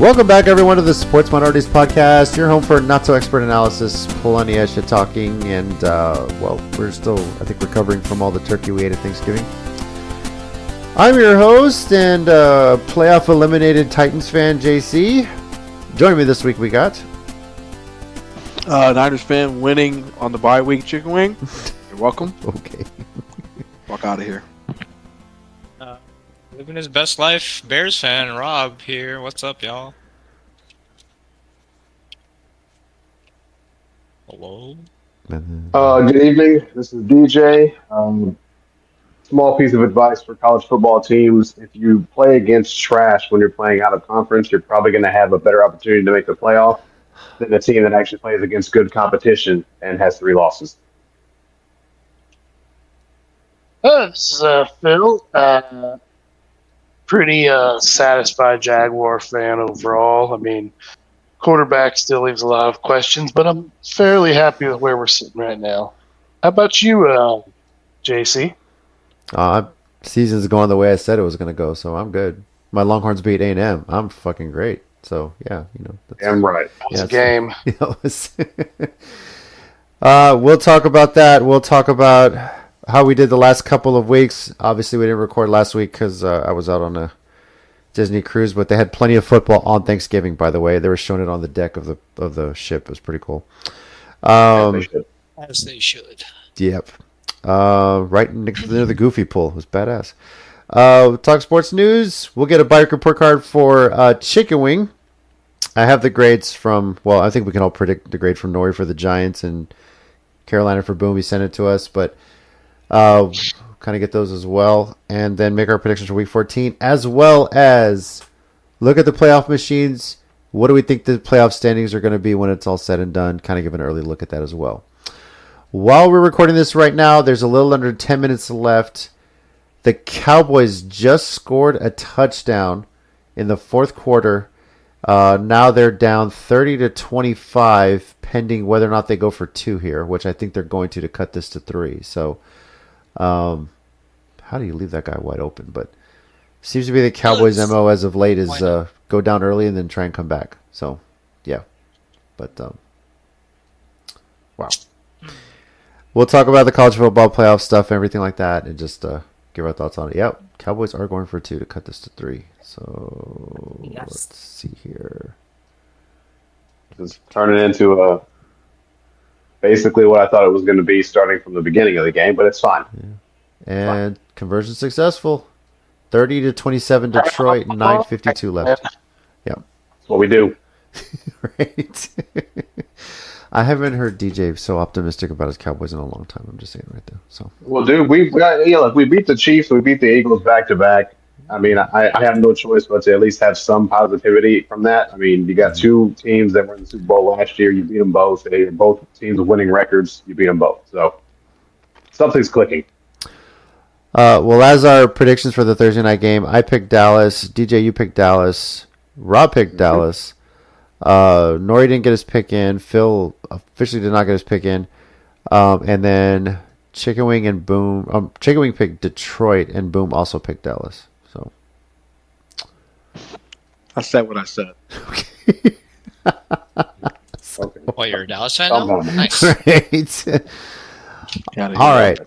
Welcome back, everyone, to the Sports Minorities Podcast, your home for not-so-expert analysis, plenty of shit talking, and, we're still, I think, recovering from all the turkey we ate at Thanksgiving. I'm your host and playoff-eliminated Titans fan, JC. Joining me this week, we got... Niners fan winning on the bye week, Chickenwing. You're welcome. Okay. Walk out of here. Living his best life, Bears fan, Rob here. What's up, y'all? Hello? Good evening. This is DJ. Small piece of advice for college football teams. If you play against trash when you're playing out of conference, you're probably going to have a better opportunity to make the playoff than a team that actually plays against good competition and has 3 losses. This is Phil. Pretty satisfied Jaguar fan overall. I mean, quarterback still leaves a lot of questions, but I'm fairly happy with where we're sitting right now. How about you, JC? Season's going the way I said it was going to go, so I'm good. My Longhorns beat A&M. I'm fucking great. So, yeah, you know. Damn right. That was a game. We'll talk about that. We'll talk about how we did the last couple of weeks. Obviously, we didn't record last week because I was out on a Disney cruise, but they had plenty of football on Thanksgiving, by the way. They were showing it on the deck of the ship. It was pretty cool. As they should. Yep. Right near the Goofy pool. It was badass. We'll talk sports news. We'll get a bike report card for Chickenwing. I have the grades from, I think we can all predict the grade from Nori for the Giants and Carolina for Boom. He sent it to us, but kind of get those as well, and then make our predictions for Week 14, as well as look at the playoff machines. What do we think the playoff standings are going to be when it's all said and done? Kind of give an early look at that as well. While we're recording this right now, there's a little under 10 minutes left. The Cowboys just scored a touchdown in the fourth quarter. Now they're down 30-25, pending whether or not they go for 2 here, which I think they're going to cut this to 3. So, how do you leave that guy wide open? But seems to be the Cowboys' MO as of late is go down early and then try and come back. So, yeah. But, wow. We'll talk about the college football playoff stuff and everything like that and just give our thoughts on it. Yep, Cowboys are going for 2 to cut this to 3. So, Let's see here. It's turning into basically what I thought it was going to be starting from the beginning of the game, but it's fine. Yeah. And conversion successful. 30-27 Detroit, 9:52 left. Yep. That's what we do. Right. I haven't heard DJ so optimistic about his Cowboys in a long time. I'm just saying right there. So. Well, dude, we beat the Chiefs, we beat the Eagles back to back. I mean, I have no choice but to at least have some positivity from that. I mean, you got 2 teams that were in the Super Bowl last year. You beat them both. They are both teams with winning records. You beat them both. So something's clicking. As our predictions for the Thursday night game, I picked Dallas. DJ, you picked Dallas. Rob picked Dallas. Nori didn't get his pick in. Phil officially did not get his pick in. And then Chickenwing and Boom. Chickenwing picked Detroit, and Boom also picked Dallas. So I said what I said. Okay. Okay. Well, you're a Dallas fan now? Nice. Right. All right.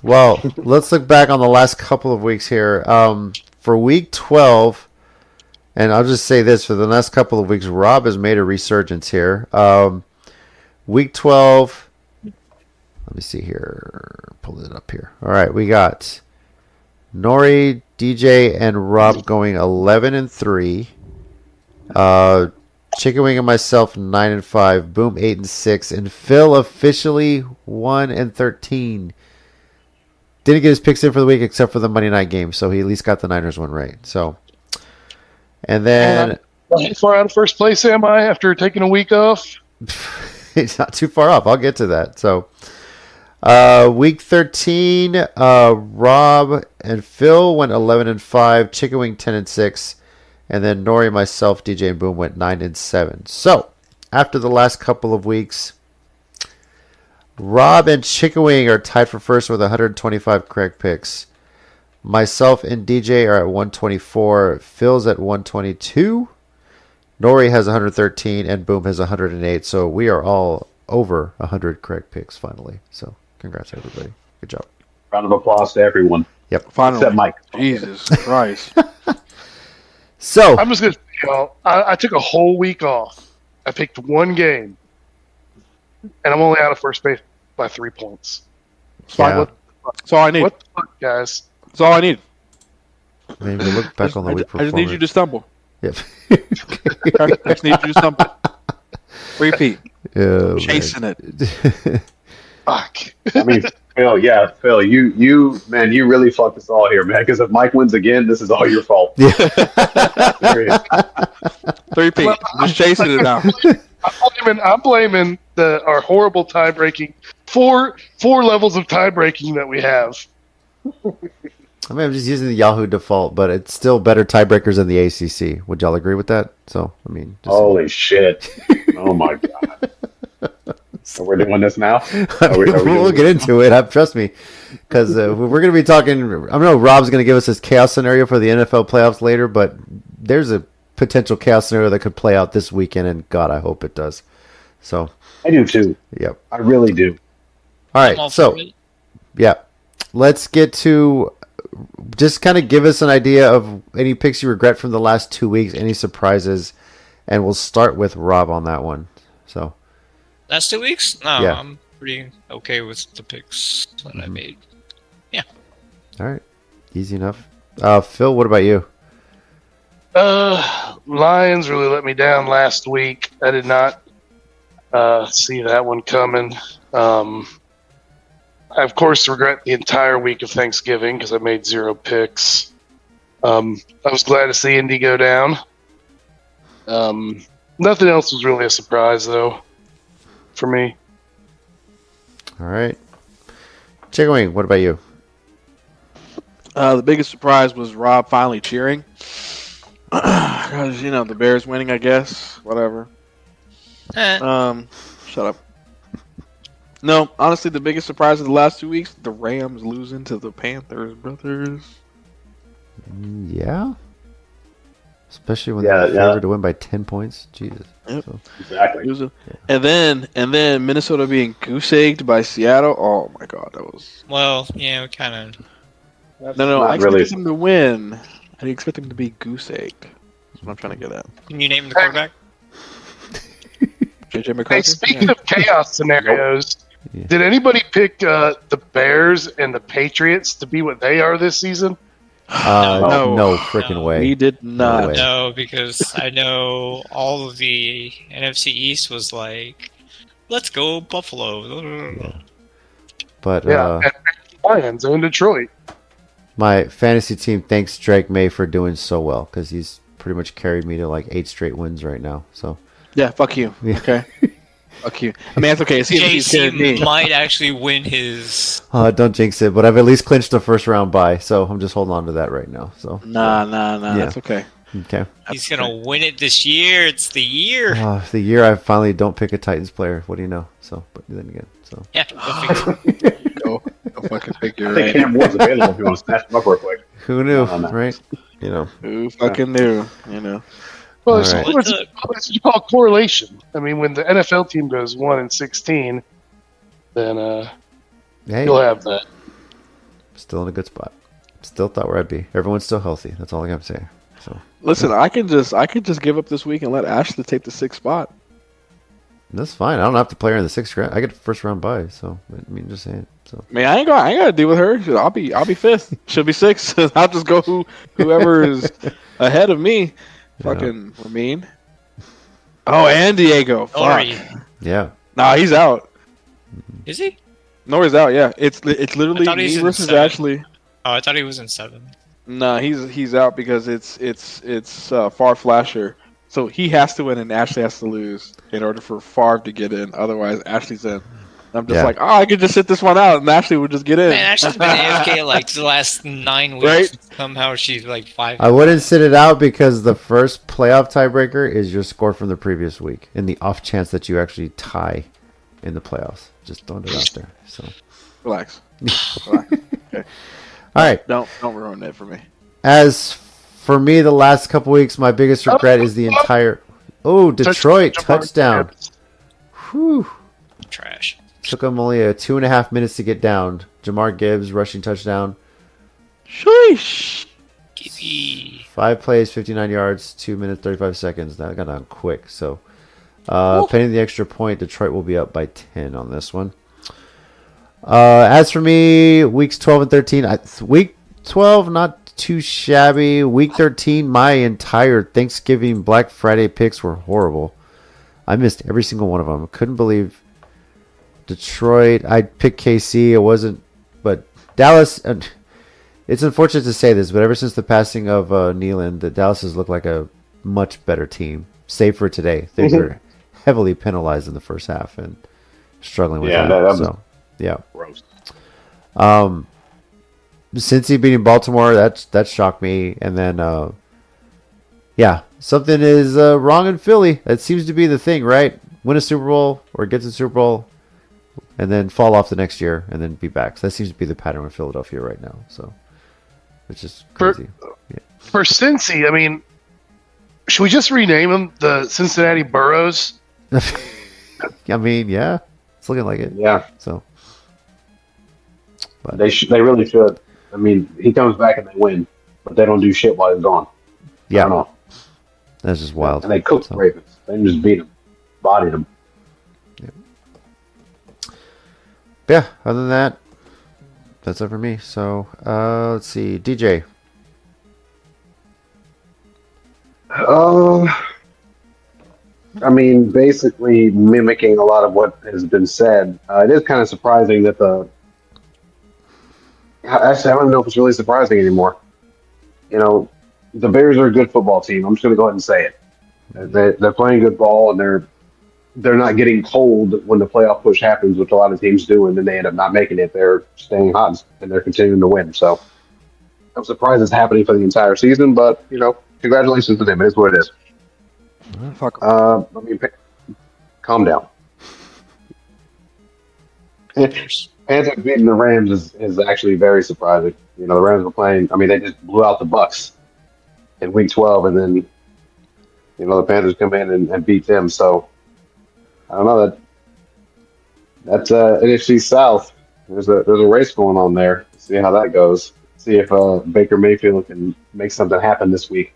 Well, let's look back on the last couple of weeks here. For Week 12, and I'll just say this, for the last couple of weeks, Rob has made a resurgence here. Week 12, let me see here. Pull it up here. All right, we got Nori, DJ, and Rob going 11-3. Chickenwing and myself 9-5. Boom 8-6, and Phil officially 1-13. Didn't get his picks in for the week except for the Monday night game, so he at least got the Niners one right. So, and then How far out of first place am I after taking a week off? it's not too far off. I'll get to that. So, week 13, Rob and Phil went 11-5. Chickenwing 10-6. And then Nori, myself, DJ, and Boom went 9-7. So, after the last couple of weeks, Rob and Chickenwing are tied for first with 125 correct picks. Myself and DJ are at 124. Phil's at 122. Nori has 113, and Boom has 108. So we are all over 100 correct picks finally. So congrats, everybody. Good job. Round of applause to everyone. Yep. Finally. Except Mike. Jesus Christ. So I'm just gonna say, y'all, I took a whole week off. I picked one game, and I'm only out of first base by 3 points. yeah, That's all I need. What the fuck, guys? That's all I need. maybe look back on the week I just need you to stumble. Yep. I just need you to stumble. Repeat. Oh, Chasing man. it. Fuck. I mean, Phil, you really fucked us all here, man. Because if Mike wins again, this is all your fault. Yeah. Serious. Repeat. Well, I'm just chasing it now. I'm blaming our horrible tie breaking four levels of tie breaking that we have. I mean, I'm just using the Yahoo default, but it's still better tiebreakers than the ACC. Would y'all agree with that? So, I mean, just... Holy shit! Oh my god! So we're doing this now. Are we we'll doing get into it. Trust me, because we're going to be talking. I know Rob's going to give us his chaos scenario for the NFL playoffs later, but there's a potential chaos scenario that could play out this weekend, and God, I hope it does. So, I do too. yep. I really do. All I'm all right, so for it. yeah, let's get to just kind of give us an idea of any picks you regret from the last 2 weeks, any surprises, and we'll start with Rob on that one. So, Last 2 weeks? No, Yeah. I'm pretty okay with the picks that I made. all right, easy enough. Phil, what about you? Lions really let me down last week. I did not see that one coming. I, of course, regret the entire week of Thanksgiving because I made 0 picks. I was glad to see Indy go down. Nothing else was really a surprise, though, for me. All right, Chickenwing, what about you? The biggest surprise was Rob finally cheering. Because, the Bears winning, I guess. Whatever. Shut up. No, honestly, the biggest surprise of the last 2 weeks, the Rams losing to the Panthers, brothers. Yeah, especially when Yeah, they're favored to win by 10 points. Jesus. Yep. So, Exactly. And then Minnesota being goose-egged by Seattle. Oh my God, that was Well, yeah, kind of. no. Not I expected really. them to win. I didn't expect them to be goose-egged. That's what I'm trying to get at. Can you name the quarterback? JJ Hey, McCarthy. speaking of chaos scenarios, Yeah. did anybody pick the Bears and the Patriots to be what they are this season? no freaking way. We did not. way. No, because I know all of the NFC East was like, let's go Buffalo. Yeah. But Yeah, and Lions in Detroit. my fantasy team thanks Drake May for doing so well because he's pretty much carried me to like 8 straight wins right now. So Yeah, fuck you. Yeah. Okay. Fuck you. I mean, that's okay. He's carried JC me. might actually win his. don't jinx it, but I've at least clinched the first round bye, so I'm just holding on to that right now. So Nah. Yeah. That's okay. okay. He's gonna win it this year. It's the year. The year I finally don't pick a Titans player. What do you know? So, but then again, so Yeah, go figure. Go fucking figure I think it. Cam Ward's available if you want to snatch him up real quick. who knew, No. right? Who fucking knew? Well, All it's, right. it's what you call correlation. I mean, when the NFL team goes 1-16, then Hey, you'll have that. still in a good spot. Still thought where I'd be. Everyone's still healthy. That's all I got to say. So Listen, I can just give up this week and let Ashley take the 6th spot. that's fine. I don't have to play her in the 6th round. I get first round bye. So I mean, just saying. So I mean, I ain't got to deal with her. I'll be 5th. She'll be 6th. I'll just go whoever is ahead of me. Fucking mean. Oh, and Diego. Fuck. Nori. yeah. Nah, he's out. Is he? Nori's out. Yeah, it's literally I thought he's me in versus 7. Ashley. Oh, I thought he was in 7. Nah, he's out because it's Far Flasher. So he has to win and Ashley has to lose in order for Favre to get in. Otherwise, Ashley's in. I'm just Yeah. like, I could just sit this one out and Ashley would just get in. Man, Ashley's been AFK like the last 9 weeks. Right? Somehow she's like 5. I wouldn't sit it out because the first playoff tiebreaker is your score from the previous week, in the off chance that you actually tie in the playoffs. Just throwing it out there. So, Relax. Relax. Okay. all right. Don't ruin it for me. As for me, the last couple weeks, my biggest regret is the entire. Oh, Detroit touchdown. Gibbs. Whew. Trash. Took them only 2.5 minutes to get down. Jamar Gibbs rushing touchdown. Sheesh. Gibby. 5 plays, 59 yards, 2 minutes, 35 seconds. That got done quick. So, pending the extra point, Detroit will be up by 10 on this one. As for me, weeks 12 and 13, week 12, not too shabby. Week 13, my entire Thanksgiving Black Friday picks were horrible. I missed every single one of them. Couldn't believe Detroit. I picked KC. It wasn't, but Dallas. It's unfortunate to say this, but ever since the passing of Nealon, the Dallas has looked like a much better team. Save for today, they were heavily penalized in the first half and struggling with that. Yeah. Gross. Cincy beating Baltimore, that shocked me. And then, something is wrong in Philly. That seems to be the thing, right? Win a Super Bowl or get to the Super Bowl, and then fall off the next year, and then be back. So that seems to be the pattern with Philadelphia right now. So, which is crazy. For Cincy, I mean, should we just rename them the Cincinnati Burrows? I mean, yeah, it's looking like it. Yeah, So, but they really should. I mean, he comes back and they win, but they don't do shit while he's gone. I don't know. That's just wild. And they cooked the Ravens. They just beat them, bodied them. Yeah, other than that, that's it for me. So, let's see. DJ. I mean, basically mimicking a lot of what has been said. It is kind of surprising that actually, I don't know if it's really surprising anymore. You know, the Bears are a good football team. I'm just going to go ahead and say it. They're playing good ball, and they're not getting cold when the playoff push happens, which a lot of teams do, and then they end up not making it. They're staying hot, and they're continuing to win. So I'm surprised it's happening for the entire season, but, congratulations to them. It is what it is. Fuck. Calm down. Panthers beating the Rams is actually very surprising. The Rams were playing. I mean, they just blew out the Bucks in Week 12, and then the Panthers come in and beat them. So I don't know that's NFC South. There's a race going on there. See how that goes. See if Baker Mayfield can make something happen this week,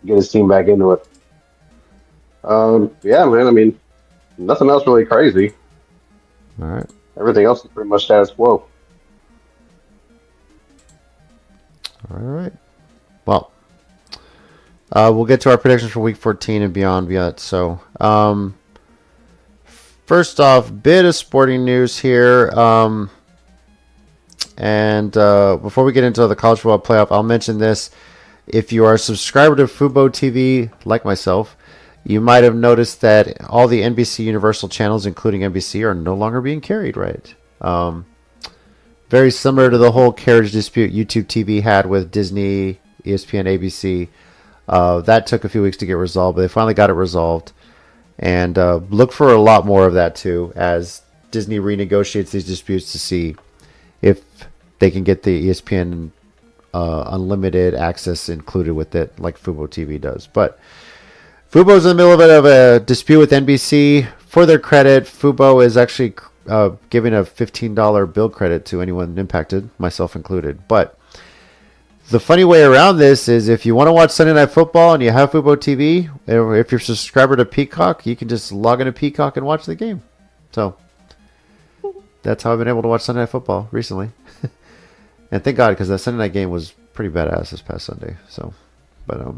get his team back into it. Yeah, man. I mean, nothing else really crazy. All right. Everything else is pretty much status quo. All right. Well, we'll get to our predictions for Week 14 and beyond yet. So, first off, bit of sporting news here. And before we get into the college football playoff, I'll mention this. If you are a subscriber to Fubo TV, like myself, you might have noticed that all the NBC Universal channels, including NBC, are no longer being carried right. Very similar to the whole carriage dispute YouTube TV had with Disney, ESPN, ABC. That took a few weeks to get resolved, but they finally got it resolved. And look for a lot more of that, too, as Disney renegotiates these disputes to see if they can get the ESPN unlimited access included with it, like Fubo TV does. But Fubo's in the middle of a dispute with NBC. For their credit, Fubo is actually giving a $15 bill credit to anyone impacted, myself included. But the funny way around this is if you want to watch Sunday Night Football and you have Fubo TV, or if you're a subscriber to Peacock, you can just log into Peacock and watch the game. So that's how I've been able to watch Sunday Night Football recently. And thank God, because that Sunday night game was pretty badass this past Sunday. So, but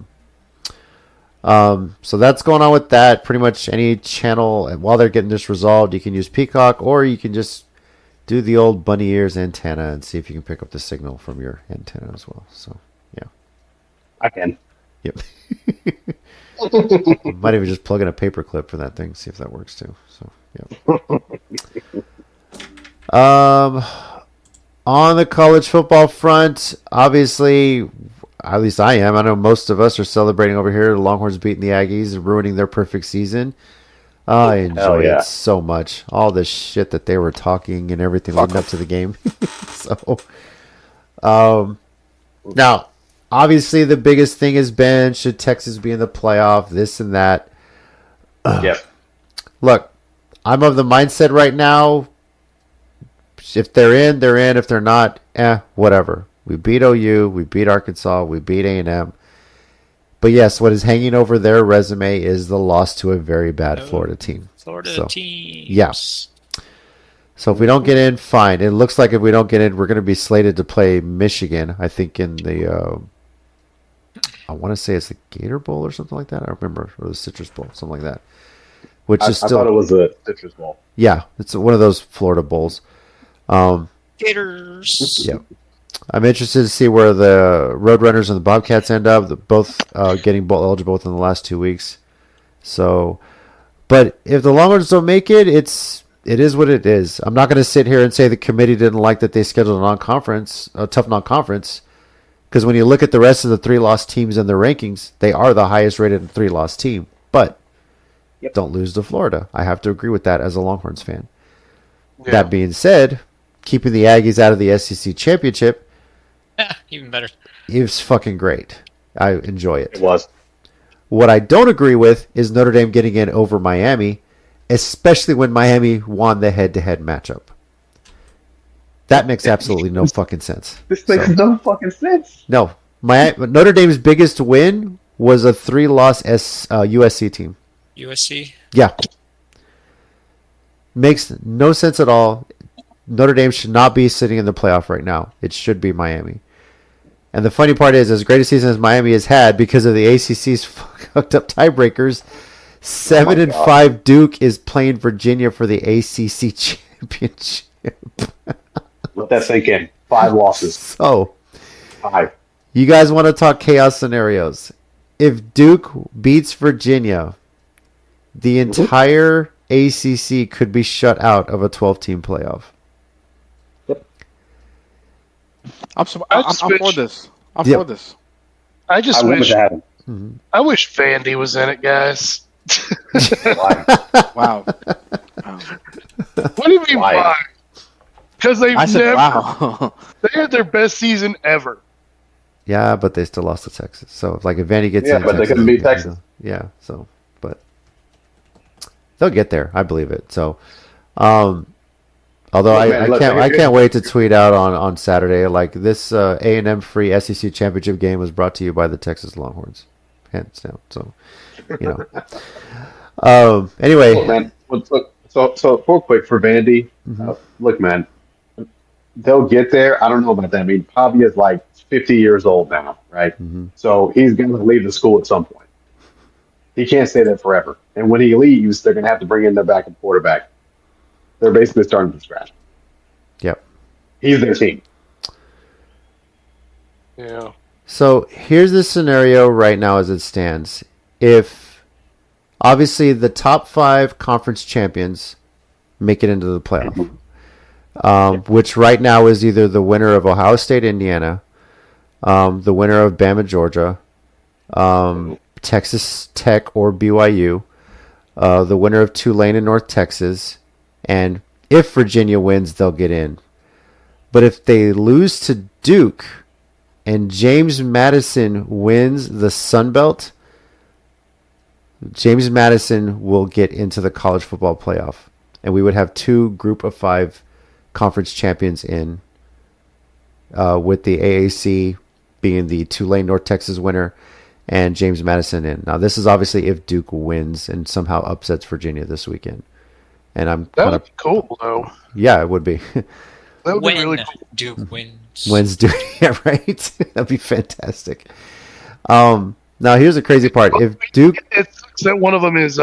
so that's going on with that. Pretty much any channel, and while they're getting this resolved, you can use Peacock, or you can just do the old bunny ears antenna and see if you can pick up the signal from your antenna as well. So, yeah. I can. Yep. Might even just plug in a paper clip for that thing, see if that works too. So, yeah. On the college football front, obviously, at least I am. I know most of us are celebrating over here. The Longhorns beating the Aggies and ruining their perfect season. I enjoyed it so much. All the shit that they were talking and everything leading up to the game. So, now, obviously, the biggest thing has been, should Texas be in the playoff, this and that. Yep. Look, I'm of the mindset right now. If they're in, they're in. If they're not, whatever. We beat OU. We beat Arkansas. We beat A&M. But yes, what is hanging over their resume is the loss to a very bad Florida team. Florida teams. Yeah. So if we don't get in, fine. It looks like if we don't get in, we're going to be slated to play Michigan, I think, in the, I want to say it's the Gator Bowl or something like that. I don't remember. Or the Citrus Bowl, something like that. Which is still. I thought it was the Citrus Bowl. Yeah, it's one of those Florida bowls. Gators. Yeah. I'm interested to see where the Roadrunners and the Bobcats end up. Both getting bowl eligible within the last 2 weeks. So, but if the Longhorns don't make it, it is what it is. I'm not going to sit here and say the committee didn't like that they scheduled a tough non-conference, because when you look at the rest of the 3-loss teams in the rankings, they are the highest rated 3-loss team. But don't lose to Florida. I have to agree with that as a Longhorns fan. Yeah. That being said, keeping the Aggies out of the SEC championship, even better. It was fucking great. I enjoy it. It was. What I don't agree with is Notre Dame getting in over Miami, especially when Miami won the head-to-head matchup. That makes absolutely no fucking sense. This makes no fucking sense. No. Notre Dame's biggest win was a 3-loss USC team. USC? Yeah. Makes no sense at all. Notre Dame should not be sitting in the playoff right now. It should be Miami. And the funny part is, as great a season as Miami has had, because of the ACC's fucked up tiebreakers, 7-5 Duke is playing Virginia for the ACC championship. Let that sink in. 5 losses. So, 5. You guys want to talk chaos scenarios? If Duke beats Virginia, the entire ACC could be shut out of a 12-team playoff. I'm for this. I'm for this. I just wish I wish Vandy was in it, guys. Wow. What do you mean why? Because they had their best season ever. Yeah, but they still lost to Texas. So like if Vandy gets in, but they couldn't beat Texas. Yeah, so but they'll get there. I believe it. So although I can't wait to tweet out on Saturday. Like this A&M free SEC championship game was brought to you by the Texas Longhorns, hands down. So anyway, look, man. So real quick for Vandy. Look, man, they'll get there. I don't know about that. I mean, Pavia is like 50 years old now, right? So he's going to leave the school at some point. He can't stay there forever. And when he leaves, they're going to have to bring in their backup quarterback. They're basically starting from scratch. Yep. He's their team. Yeah. So here's the scenario right now as it stands. If obviously the top 5 conference champions make it into the playoff, which right now is either the winner of Ohio State, Indiana, the winner of Bama, Georgia, Texas Tech or BYU, the winner of Tulane and North Texas, and if Virginia wins, they'll get in. But if they lose to Duke and James Madison wins the Sun Belt, James Madison will get into the college football playoff. And we would have 2 group of 5 conference champions in, with the AAC being the Tulane North Texas winner and James Madison in. Now, this is obviously if Duke wins and somehow upsets Virginia this weekend. And that would be cool, though. Yeah, it would be. That would be really cool. Duke wins. Wins Duke, yeah, right? That'd be fantastic. Now, here's the crazy part. If Duke... It sucks that one of them is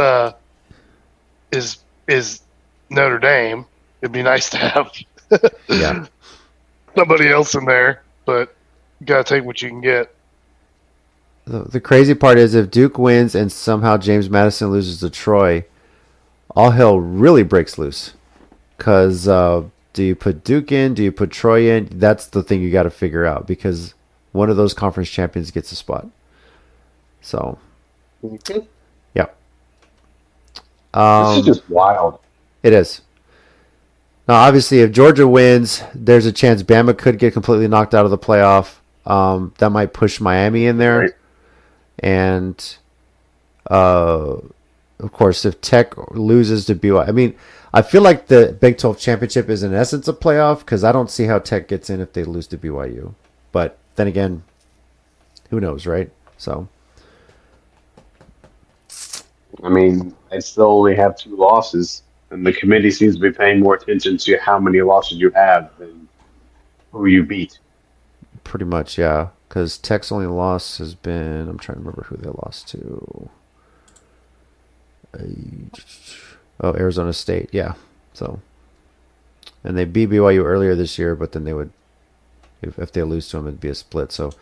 Notre Dame. It'd be nice to have somebody else in there, but you got to take what you can get. The crazy part is if Duke wins and somehow James Madison loses to Troy, all hell really breaks loose. Because do you put Duke in? Do you put Troy in? That's the thing you got to figure out, because one of those conference champions gets a spot. So, yeah. This is just wild. It is. Now, obviously, if Georgia wins, there's a chance Bama could get completely knocked out of the playoff. That might push Miami in there. Right. And of course, if Tech loses to BYU, I mean, I feel like the Big 12 championship is in essence a playoff because I don't see how Tech gets in if they lose to BYU. But then again, who knows, right? So, I mean, they still only have 2 losses, and the committee seems to be paying more attention to how many losses you have than who you beat. pretty much, yeah. Because Tech's only loss has been, I'm trying to remember who they lost to. Oh, Arizona State, yeah. So, and they beat BYU earlier this year, but then they would, if they lose to them, it'd be a split. So,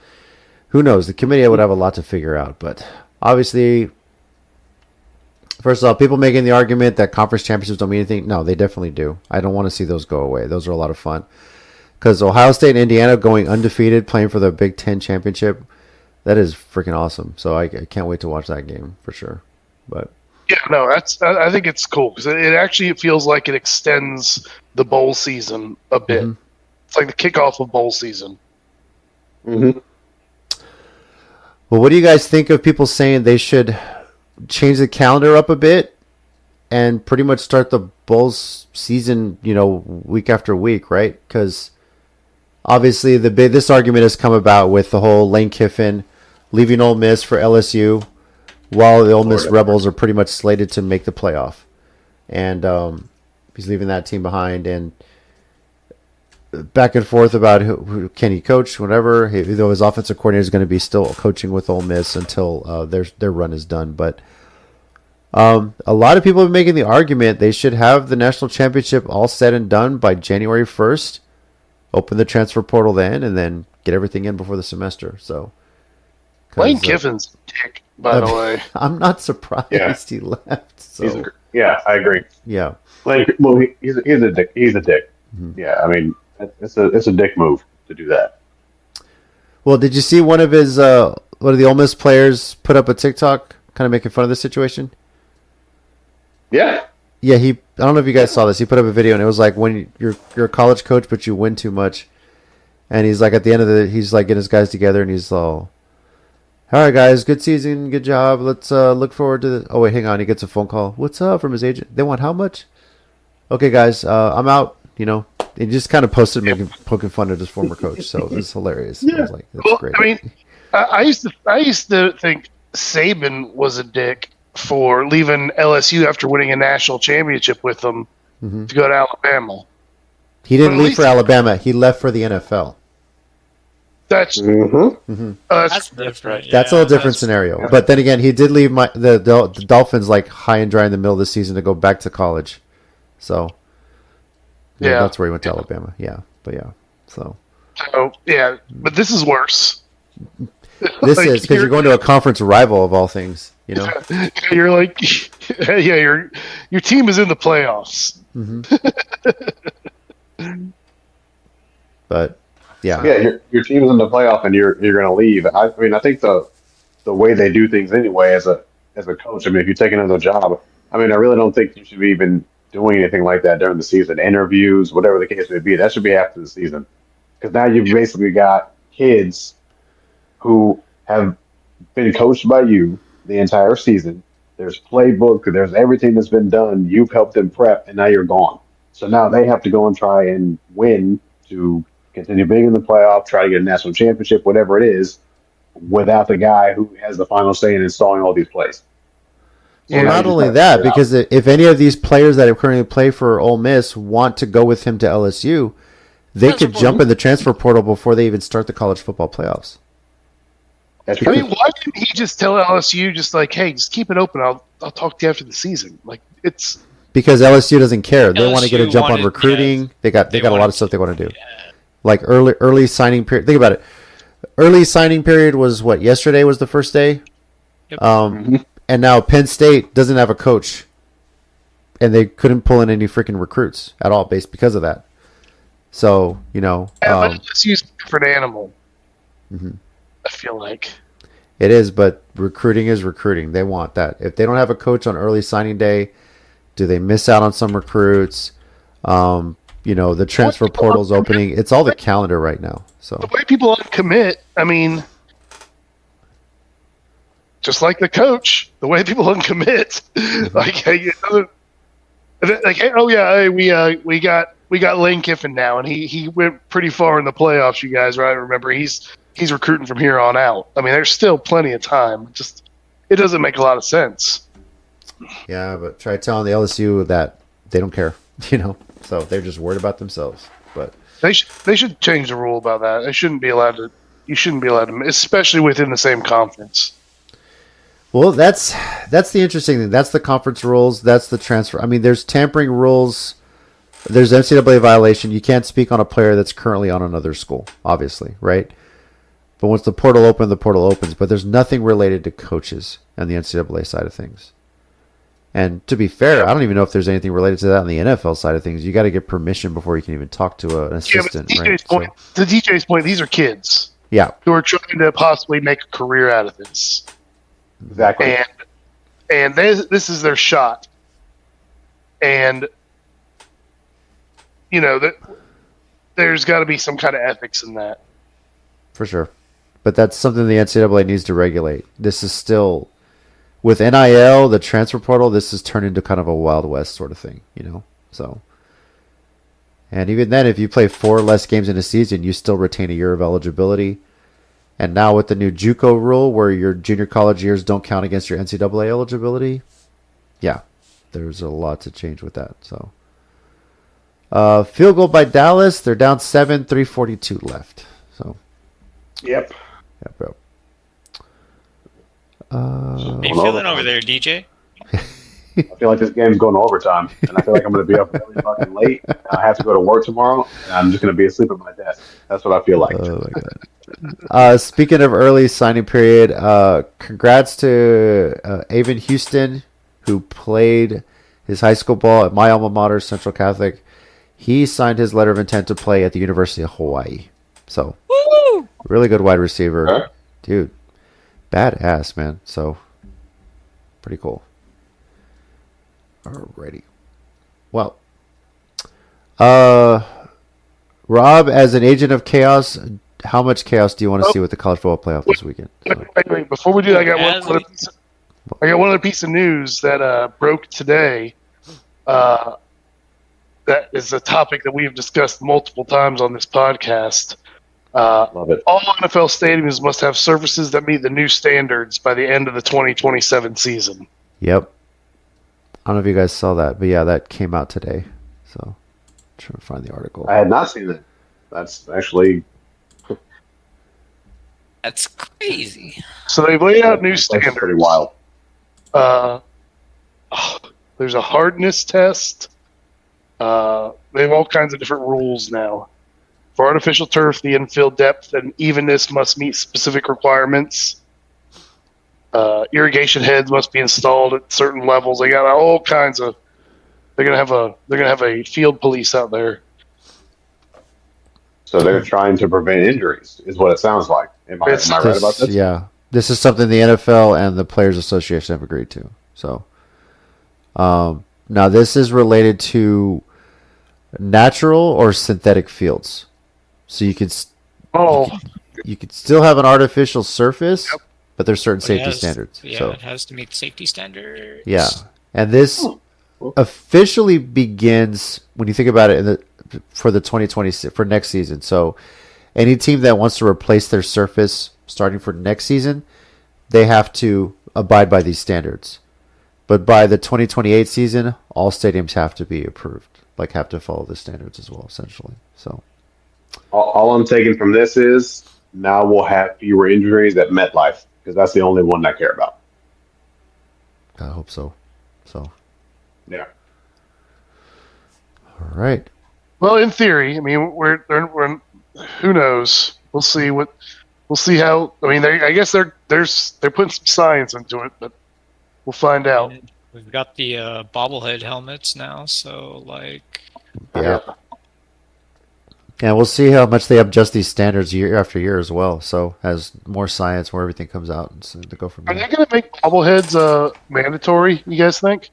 who knows? The committee would have a lot to figure out. But obviously, first of all, people making the argument that conference championships don't mean anything. No, they definitely do. I don't want to see those go away. Those are a lot of fun. Because Ohio State and Indiana going undefeated, playing for the Big Ten championship, that is freaking awesome. So I can't wait to watch that game for sure. But Yeah, no, I think it's cool because it actually feels like it extends the bowl season a bit. Mhm. It's like the kickoff of bowl season. Mm-hmm. well, what do you guys think of people saying they should change the calendar up a bit and pretty much start the Bulls season, week after week, right? Because obviously this argument has come about with the whole Lane Kiffin leaving Ole Miss for LSU, while the Ole Miss Rebels are pretty much slated to make the playoff, and he's leaving that team behind, and back and forth about who can he coach, whatever. Though his offensive coordinator is going to be still coaching with Ole Miss until their run is done, but. A lot of people are making the argument they should have the national championship all said and done by January 1st, open the transfer portal then, and then get everything in before the semester. So, Lane Kiffin's a dick, by the way. I'm not surprised he left. So, I agree. yeah. He's a dick. He's a dick. Mm-hmm. Yeah, I mean, it's a dick move to do that. Well, did you see one of the Ole Miss players put up a TikTok kind of making fun of the situation? Yeah. Yeah, I don't know if you guys saw this. He put up a video, and it was like when you're a college coach, but you win too much. And he's like, at the end of he's like getting his guys together, and he's all right, guys, good season, good job. Let's look forward to the. Oh wait, hang on. He gets a phone call. What's up from his agent? They want how much? Okay, guys, I'm out. He just kind of posted poking fun at his former coach, so it was hilarious. Yeah. I was like, that's great. I mean, I used to think Saban was a dick for leaving LSU after winning a national championship with them to go to Alabama. He didn't leave for Alabama. He left for the NFL. That's That's different. That's a little different scenario. But then again, he did leave the Dolphins like high and dry in the middle of the season to go back to college. So that's where he went to Alabama. Yeah, but yeah. So but this is worse. this is because you're going to a conference rival of all things. You're like, your team is in the playoffs. But yeah, your team's in the playoff and you're going to leave. I mean, I think the way they do things anyway as a coach. I mean, if you take another job, I mean, I really don't think you should be even doing anything like that during the season. Interviews, whatever the case may be, that should be after the season. Because now you've basically got kids who have been coached by you the entire season. There's playbook, there's everything that's been done. You've helped them prep, and now you're gone. So now they have to go and try and win to continue being in the playoff, try to get a national championship, whatever it is, without the guy who has the final say in installing all these plays. Well, not only that, because if any of these players that currently play for Ole Miss want to go with him to LSU, they could jump in the transfer portal before they even start the college football playoffs. That's I mean, why didn't he just tell LSU just like, hey, just keep it open. I'll talk to you after the season. Like it's because LSU doesn't care. They want to get a jump on wanted- recruiting. yeah, They got a lot wanted of stuff they want to do. Yeah. Like early signing period. Think about it. Early signing period was what? Yesterday was the first day. Yep. And now Penn State doesn't have a coach, and they couldn't pull in any freaking recruits at all, because of that. So but LSU's a different animal. I feel like it is, but recruiting is recruiting. They want that. If they don't have a coach on early signing day, do they miss out on some recruits? The transfer portal's opening. It's all the calendar right now. So the way people uncommit, I mean, just like the coach, the way people don't commit, like hey, it doesn't, like hey, oh yeah, hey, we got Lane Kiffin now, and he went pretty far in the playoffs. You guys, right? Remember, he's recruiting from here on out. I mean, there's still plenty of time. Just it doesn't make a lot of sense. Yeah, but try telling the LSU that they don't care, so they're just worried about themselves. But They should change the rule about that. They shouldn't be allowed to. You shouldn't be allowed to, especially within the same conference. well, that's the interesting thing. That's the conference rules. That's the transfer. I mean, there's tampering rules. There's NCAA violation. You can't speak on a player that's currently on another school, obviously, right? But once the portal opens. But there's nothing related to coaches and the NCAA side of things. And to be fair, I don't even know if there's anything related to that on the NFL side of things. You got to get permission before you can even talk to an assistant, right? To DJ's point, these are kids Yeah, who are trying to possibly make a career out of this, Exactly. and this is their shot. And there's got to be some kind of ethics in that. for sure. But that's something the NCAA needs to regulate. This is still, with NIL, the transfer portal, this has turned into kind of a Wild West sort of thing, So, and even then, if you play 4 less games in a season, you still retain a year of eligibility. And now with the new JUCO rule, where your junior college years don't count against your NCAA eligibility, yeah, there's a lot to change with that. So, field goal by Dallas. They're down 7, 3:42 left. So, Yep. yeah, bro. How you Going feeling overtime. over there, DJ? I feel like this game's going to overtime, and I feel like I'm going to be up really fucking late. I have to go to work tomorrow, and I'm just going to be asleep at my desk. That's what I feel like. Oh my god. Speaking of early signing period, congrats to Avon Houston, who played his high school ball at my alma mater, Central Catholic. He signed his letter of intent to play at the University of Hawaii. So, really good wide receiver. Okay. Dude, badass, man. So, pretty cool. Alrighty. Well, Rob, as an agent of chaos, how much chaos do you want to see with the college football playoff this weekend? So, Wait, before we do that, I got As one other piece of news that broke today. That is a topic that we've discussed multiple times on this podcast. Love it. All NFL stadiums must have surfaces that meet the new standards by the end of the 2027 season. yep. I don't know if you guys saw that, but yeah, that came out today. So, trying to find the article. I had not seen that. That's actually That's crazy. So they've laid out new that's standards. pretty wild. There's a hardness test. They have all kinds of different rules now. For artificial turf, the infield depth and evenness must meet specific requirements. Irrigation heads must be installed at certain levels. They got all kinds of. They're gonna have a field police out there. So they're trying to prevent injuries, is what it sounds like. Am I right about this? Yeah, this is something the NFL and the Players Association have agreed to. So, now this is related to natural or synthetic fields. So you could still have an artificial surface, but there's certain safety standards. Yeah, So it has to meet safety standards. yeah, and this officially begins when you think about it for the 2026 for next season. So any team that wants to replace their surface starting for next season, they have to abide by these standards. But by the 2028 season, all stadiums have to be approved, like have to follow the standards as well, essentially. So All I'm taking from this is now we'll have fewer injuries at MetLife because that's the only one I care about. I hope so. So Yeah. all right. Well, in theory, I mean, we're who knows? We'll see how. I mean, I guess they're putting some science into it, but we'll find out. We've got the bobblehead helmets now, so like Yeah. And we'll see how much they adjust these standards year after year as well. So as more science, more everything comes out, and so to go from Are there. they going to make bobbleheads mandatory? You guys think?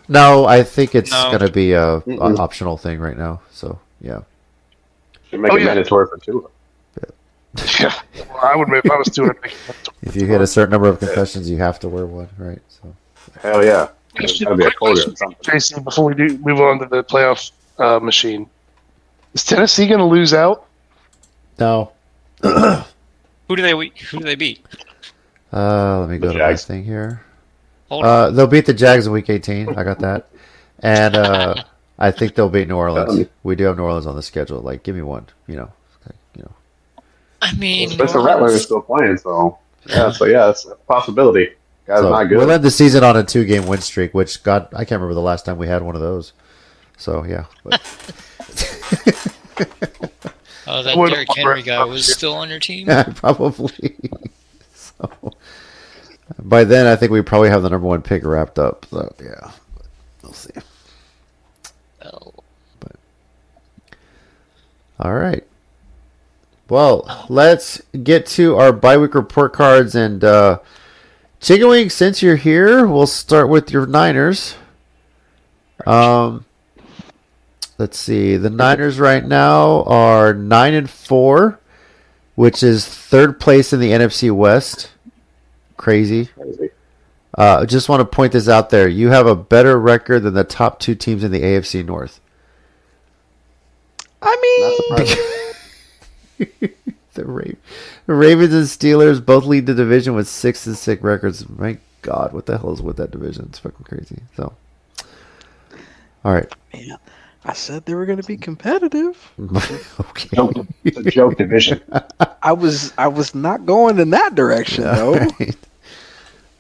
No, I think it's No. going to be an Mm-mm. optional thing right now. So yeah. Should make Oh, it yeah. mandatory for Tua. Yeah, well, I would if I was 200. If you hit a certain number of concussions, you have to wear one, right? So Hell yeah. There's got to be a quota or something. Jason, before we do move on to the playoff machine, is Tennessee going to lose out? no. Who do they beat? Let me go The to my Jags. thing here. Hold on. They'll beat the Jags in Week 18. I got that, and I think they'll beat New Orleans. We do have New Orleans on the schedule. Like, give me one. I mean, Spencer New Rattler is Orleans- still playing, so yeah, it's a possibility. Guy's So not good. we'll end the season on a 2-game win streak, which God, I can't remember the last time we had one of those. So yeah, but Oh, that What- Derrick Henry guy was still on your team? probably. So by then, I think we probably have the number 1 pick wrapped up. So yeah, we'll see. Well, All right. Well, let's get to our bye-week report cards. And Chickenwing, since you're here, we'll start with your Niners. Let's see. The Niners right now are 9-4, which is 3rd place in the NFC West. Crazy. Just want to point this out there. You have a better record than the top 2 teams in the AFC North. I Not mean, surprising. The Ravens and Steelers both lead the division with 6-6 records. My God, what the hell is with that division? It's fucking crazy. So, all right. man, I said they were going to be competitive. Okay. It's a joke division. I was not going in that direction All though. right.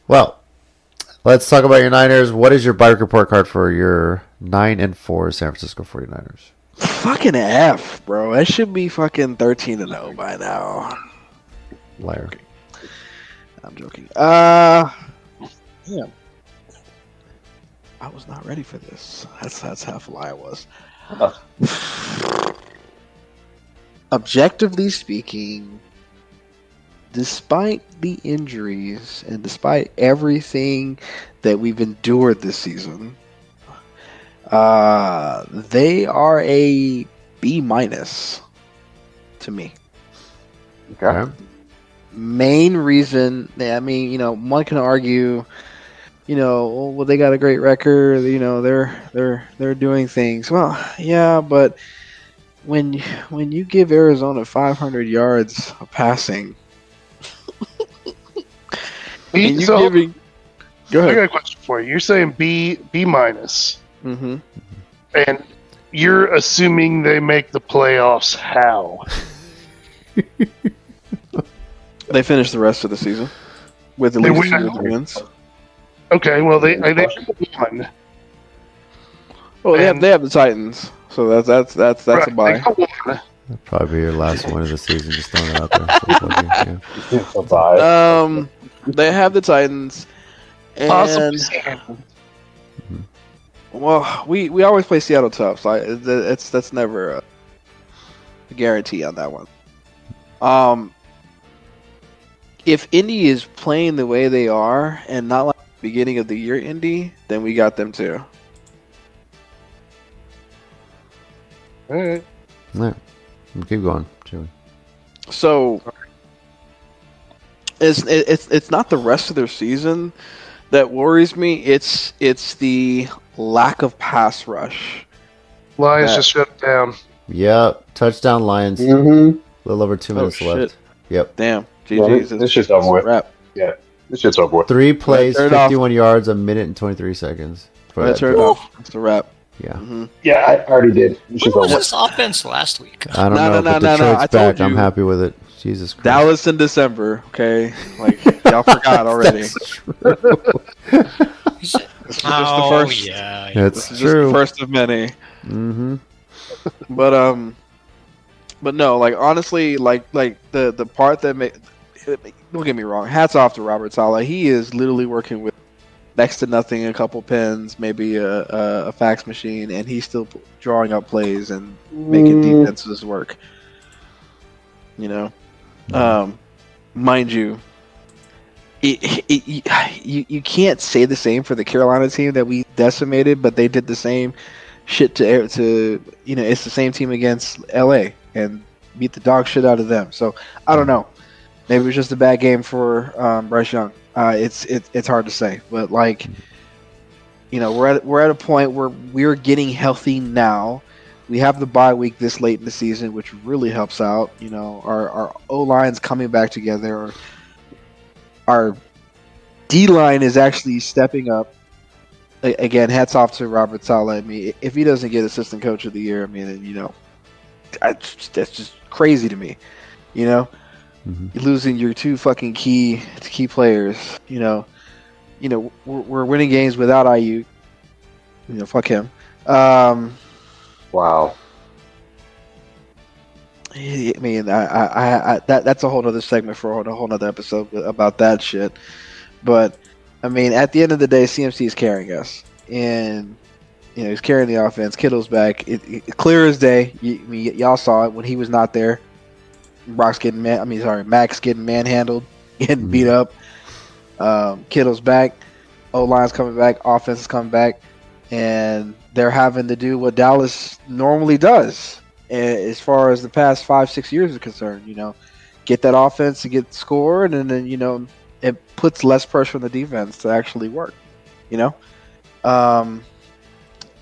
Well, let's talk about your Niners. What is your bike report card for your 9-4 San Francisco 49ers? Fucking F, bro. That should be fucking 13-0 by now. Liar. I'm joking. Yeah. I was not ready for this. That's how full I was. Objectively speaking, despite the injuries and despite everything that we've endured this season, they are a B- to me. Okay. Main reason, I mean, one can argue, well, they got a great record, they're doing things. Well, yeah, but when you give Arizona 500 yards of passing, and So, giving, go I got ahead. a question for you. You're saying B-, Mm-hmm. and you're assuming they make the playoffs. How? They finished the rest of the season with at They least win. 2 of the wins. Okay, well they won. Oh, And- they have the Titans, so that's a Right, buy. they got one. That'll probably be your last one of the season. Just throwing it out there. So fuck you, yeah. It's a vibe. They have the Titans, Possibly. and well, we always play Seattle tough, so that's never a guarantee on that one. If Indy is playing the way they are and not like the beginning of the year Indy, then we got them too. All right. Yeah. Keep going. Chewy. So it's not the rest of their season that worries me. It's the lack of pass rush. Lions Yeah. just shut down. Yep. Touchdown Lions. A Mm-hmm. little over 2 minutes shit. left. Yep. Damn, Yeah, GG's. this shit's over with. Wrap. This shit's over with. 3 plays, turn it off. 51 yards, a minute and 23 seconds. For Let's that turn it drive. off. That's a wrap. Yeah. Mm-hmm. Yeah, I already did. This shit's Where over was with. this offense last week? I don't know, but No. Detroit's I told back. I'm you. happy with it. Jesus Christ. Dallas in December, okay? Like y'all forgot already. That's true. Is it- This is just Oh, the first. yeah. It's This is just true. the first of many. Mm-hmm. But no, like honestly, like the part that don't get me wrong, hats off to Robert Saleh. He is literally working with next to nothing, a couple pens, maybe a fax machine, and he's still drawing up plays and making defenses work. Mind you, you can't say the same for the Carolina team that we decimated, but they did the same shit to it's the same team against LA, and beat the dog shit out of them. So I don't know. Maybe it was just a bad game for Bryce Young. It's hard to say, but like, we're at a point where we're getting healthy now. We have the bye week this late in the season, which really helps out. Our O line's coming back together. Our D line is actually stepping up. Again, hats off to Robert Saleh. I mean, if he doesn't get Assistant Coach of the Year, I mean, that's just crazy to me. You're losing your two fucking key players. We're winning games without IU. Fuck him. Wow. I mean, that's a whole other segment for a whole other episode about that shit. But I mean, at the end of the day, CMC is carrying us, and he's carrying the offense. Kittle's back. It clear as day. Y'all saw it when he was not there. Max getting manhandled, getting beat up. Kittle's back. O-line's coming back. Offense is coming back. And they're having to do what Dallas normally does as far as the past 5-6 years is concerned. Get that offense to get scored, and then, it puts less pressure on the defense to actually work.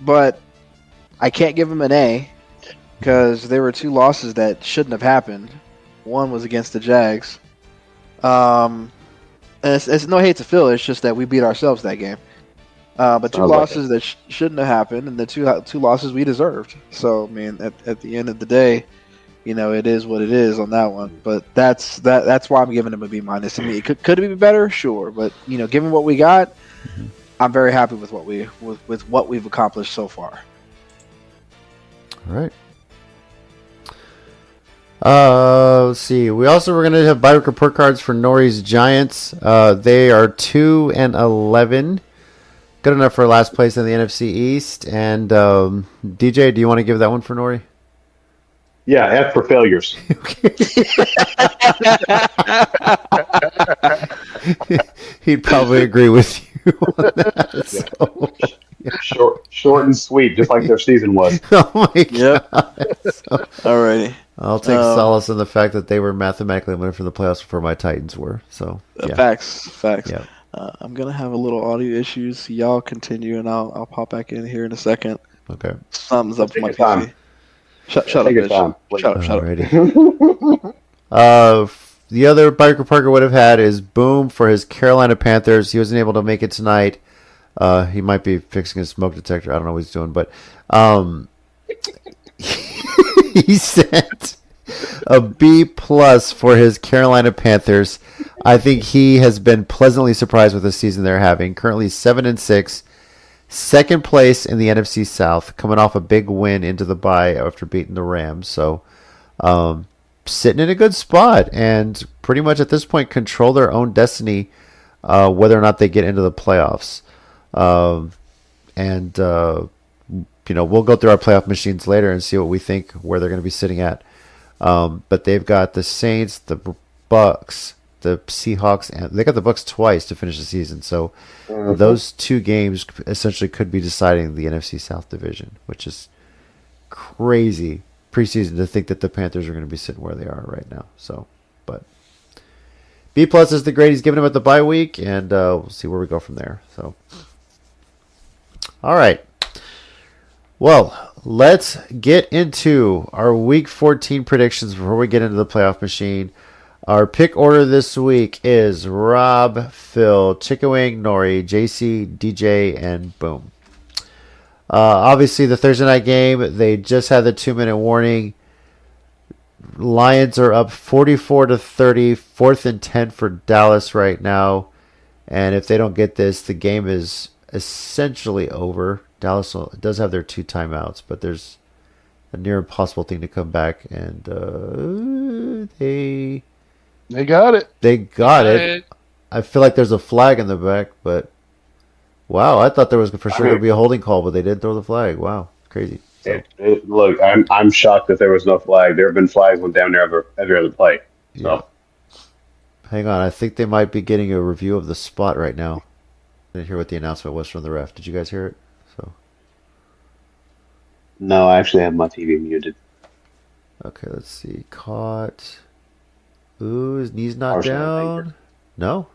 But I can't give them an A because there were two losses that shouldn't have happened. One was against the Jags. And it's no hate to Phil. It's just that we beat ourselves that game. But two losses that shouldn't have happened, and the two losses we deserved. So, I mean, at the end of the day, it is what it is on that one. But that's why I'm giving him a B-. I mean, could it be better? Sure. But, given what we got, I'm very happy with what we've accomplished so far. All right. Let's see. We also were going to have bye week report cards for Nori's Giants. They are 2-11. Good enough for last place in the NFC East. And DJ, do you want to give that one for Nori? Yeah, F for failures. He'd probably agree with you on that. Yeah. Short and sweet, just like their season was. Oh my Yep. god! Alrighty. I'll take solace in the fact that they were mathematically winning for the playoffs before my Titans were. So yeah. Facts. Yeah. I'm gonna have a little audio issues. Y'all continue, and I'll pop back in here in a second. Okay. Something's up with my Take your PC. Shut up, bitch. Shut up. The other biker Parker would have had is Boom for his Carolina Panthers. He wasn't able to make it tonight. He might be fixing his smoke detector. I don't know what he's doing, but he sent a B+ for his Carolina Panthers. I think he has been pleasantly surprised with the season they're having. Currently 7-6, second place in the NFC South, coming off a big win into the bye after beating the Rams. So, sitting in a good spot and pretty much at this point control their own destiny, whether or not they get into the playoffs. We'll go through our playoff machines later and see what we think where they're going to be sitting at. But they've got the Saints, the Bucks, the Seahawks, and they got the Bucks twice to finish the season. So those two games essentially could be deciding the NFC South division, which is crazy preseason to think that the Panthers are going to be sitting where they are right now. So, but B+ is the grade he's giving him at the bye week, and we'll see where we go from there. So, all right. Well, let's get into our Week 14 predictions before we get into the playoff machine. Our pick order this week is Rob, Phil, Chickenwing, Nori, JC, DJ, and Boom. Obviously, the Thursday night game, they just had the 2-minute warning. Lions are up 44-30, 4th and 10 for Dallas right now. And if they don't get this, the game is essentially over. Dallas does have their 2 timeouts, but there's a near impossible thing to come back, and they got it. They got it. I feel like there's a flag in the back, but wow, I thought there was for sure going to be a holding call, but they did throw the flag. Wow, crazy. So, look, I'm shocked that there was no flag. There have been flags went down there every other play. So. Yeah. Hang on, I think they might be getting a review of the spot right now. I didn't hear what the announcement was from the ref. Did you guys hear it? So. No, I actually have my TV muted. Okay, let's see. Caught. Ooh, his knee's I not was trying to down. think. No,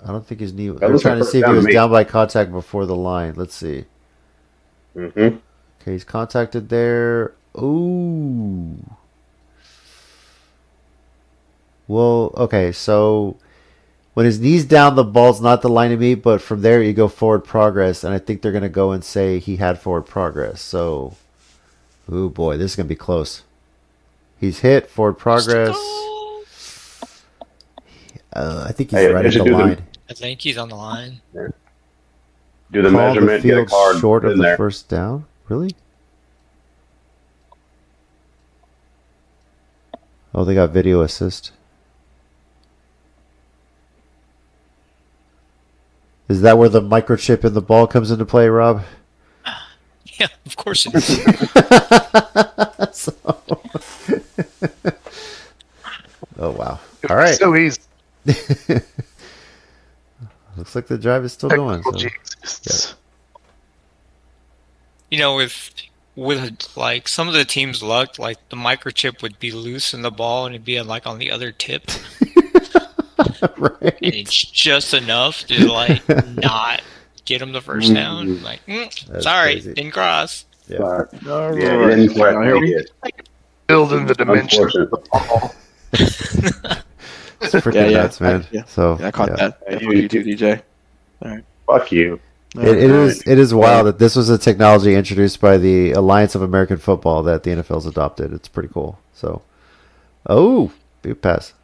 I don't think his knee. That They're looks like trying to first see if he down to was me. down by contact before the line. Let's see. Mm-hmm. Okay, he's contacted there. Ooh. Well, okay, so when his knee's down, the ball's not the line of meet, but from there you go forward progress, and I think they're going to go and say he had forward progress. So, ooh boy, this is going to be close. He's hit, forward progress. I think he's Hey, right they at the should do line. I think he's on the line. Do the Call the measurement, get a field card, short put it of in the there. first down? Really? Oh, they got video assist. Is that where the microchip in the ball comes into play, Rob? Yeah, of course it is. So- oh, wow. All right. So easy. Looks like the drive is still going. So. Technology exists. You know, with like some of the teams' luck, like the microchip would be loose in the ball and it'd be like on the other tip, Right. and it's just enough to like not get him the first down. Like, That's sorry, crazy. didn't cross. Yeah. But, All yeah, right. he didn't quite Y'all hear make me? it. Building the dimension of Unfortunate. the ball. It's freaking Yeah, yeah. nuts, man. Yeah. So Yeah, I caught that. Yeah, Yeah, you too, DJ. Fuck you. It is wild that this was a technology introduced by the Alliance of American Football that the NFL's adopted. It's pretty cool. So, oh, big pass.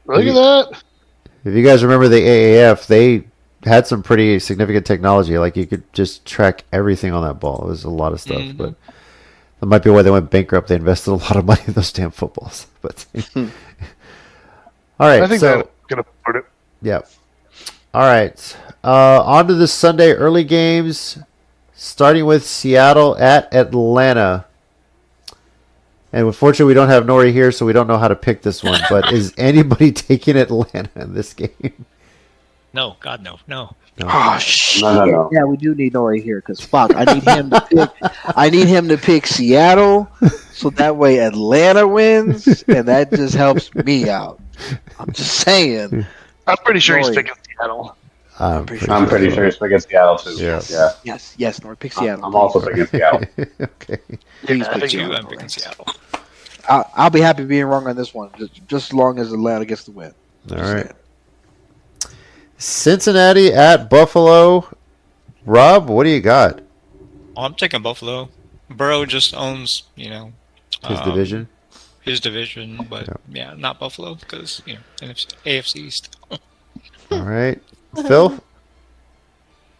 Look at that. If you guys remember the AAF, they had some pretty significant technology. Like you could just track everything on that ball. It was a lot of stuff, Mhm. but that might be why they went bankrupt. They invested a lot of money in those damn footballs. But all right, I think so that can afford it. yeah. All right, on to the Sunday early games, starting with Seattle at Atlanta. And unfortunately, we don't have Nori here, so we don't know how to pick this one. But is anybody taking Atlanta in this game? No, God, no. Oh shit! No. Yeah, we do need Nori here because fuck, I need him to pick. I need him to pick Seattle, so that way Atlanta wins, and that just helps me out. I'm just saying. I'm pretty sure he's Nori. picking Seattle. I'm I'm pretty sure it's against Seattle too. Yeah. Yeah. Yes, Nori, pick Seattle. I'm also picking Seattle. Okay. Please I pick think Seattle. I'm picking Seattle. I'll be happy being wrong on this one, just as long as Atlanta gets the win. All Just right. saying. Cincinnati at Buffalo. Rob, what do you got? Oh, I'm taking Buffalo. Burrow just owns, His division. his division, but yeah, not Buffalo because AFC East. All right. Phil?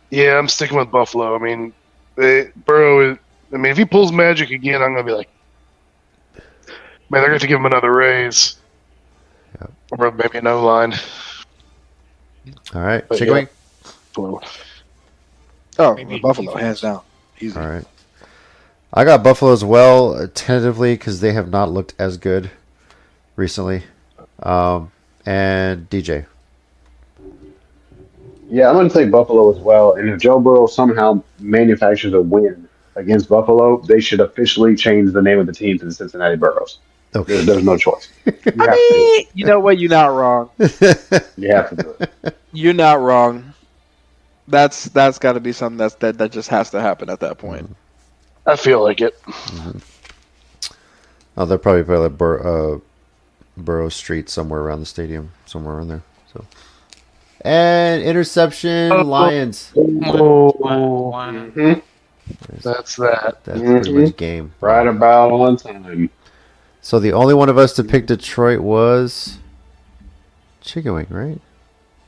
Yeah, I'm sticking with Buffalo. I mean, Burrow is. I mean, if he pulls magic again, I'm gonna be like, man, they're going to give him another raise, Yep. or maybe no line. All right. But Chickenwing? Buffalo. Oh, Maybe Buffalo, defense. hands down. Easy. All right. I got Buffalo as well, tentatively, because they have not looked as good recently. And DJ. Yeah, I'm going to take Buffalo as well. And if Joe Burrow somehow manufactures a win against Buffalo, they should officially change the name of the team to the Cincinnati Burrows. Okay. There's no choice. You have to do You know what? You're not wrong. it. You have to do it. You're not wrong. That's got to be something that just has to happen at that point. I feel like it. Oh, they'll probably play like Burrow Street somewhere around the stadium, somewhere around there. So, and interception, Lions. Oh, Mm-hmm. that's that. That's pretty much game. Right about on time. So the only one of us to pick Detroit was Chickenwing, right?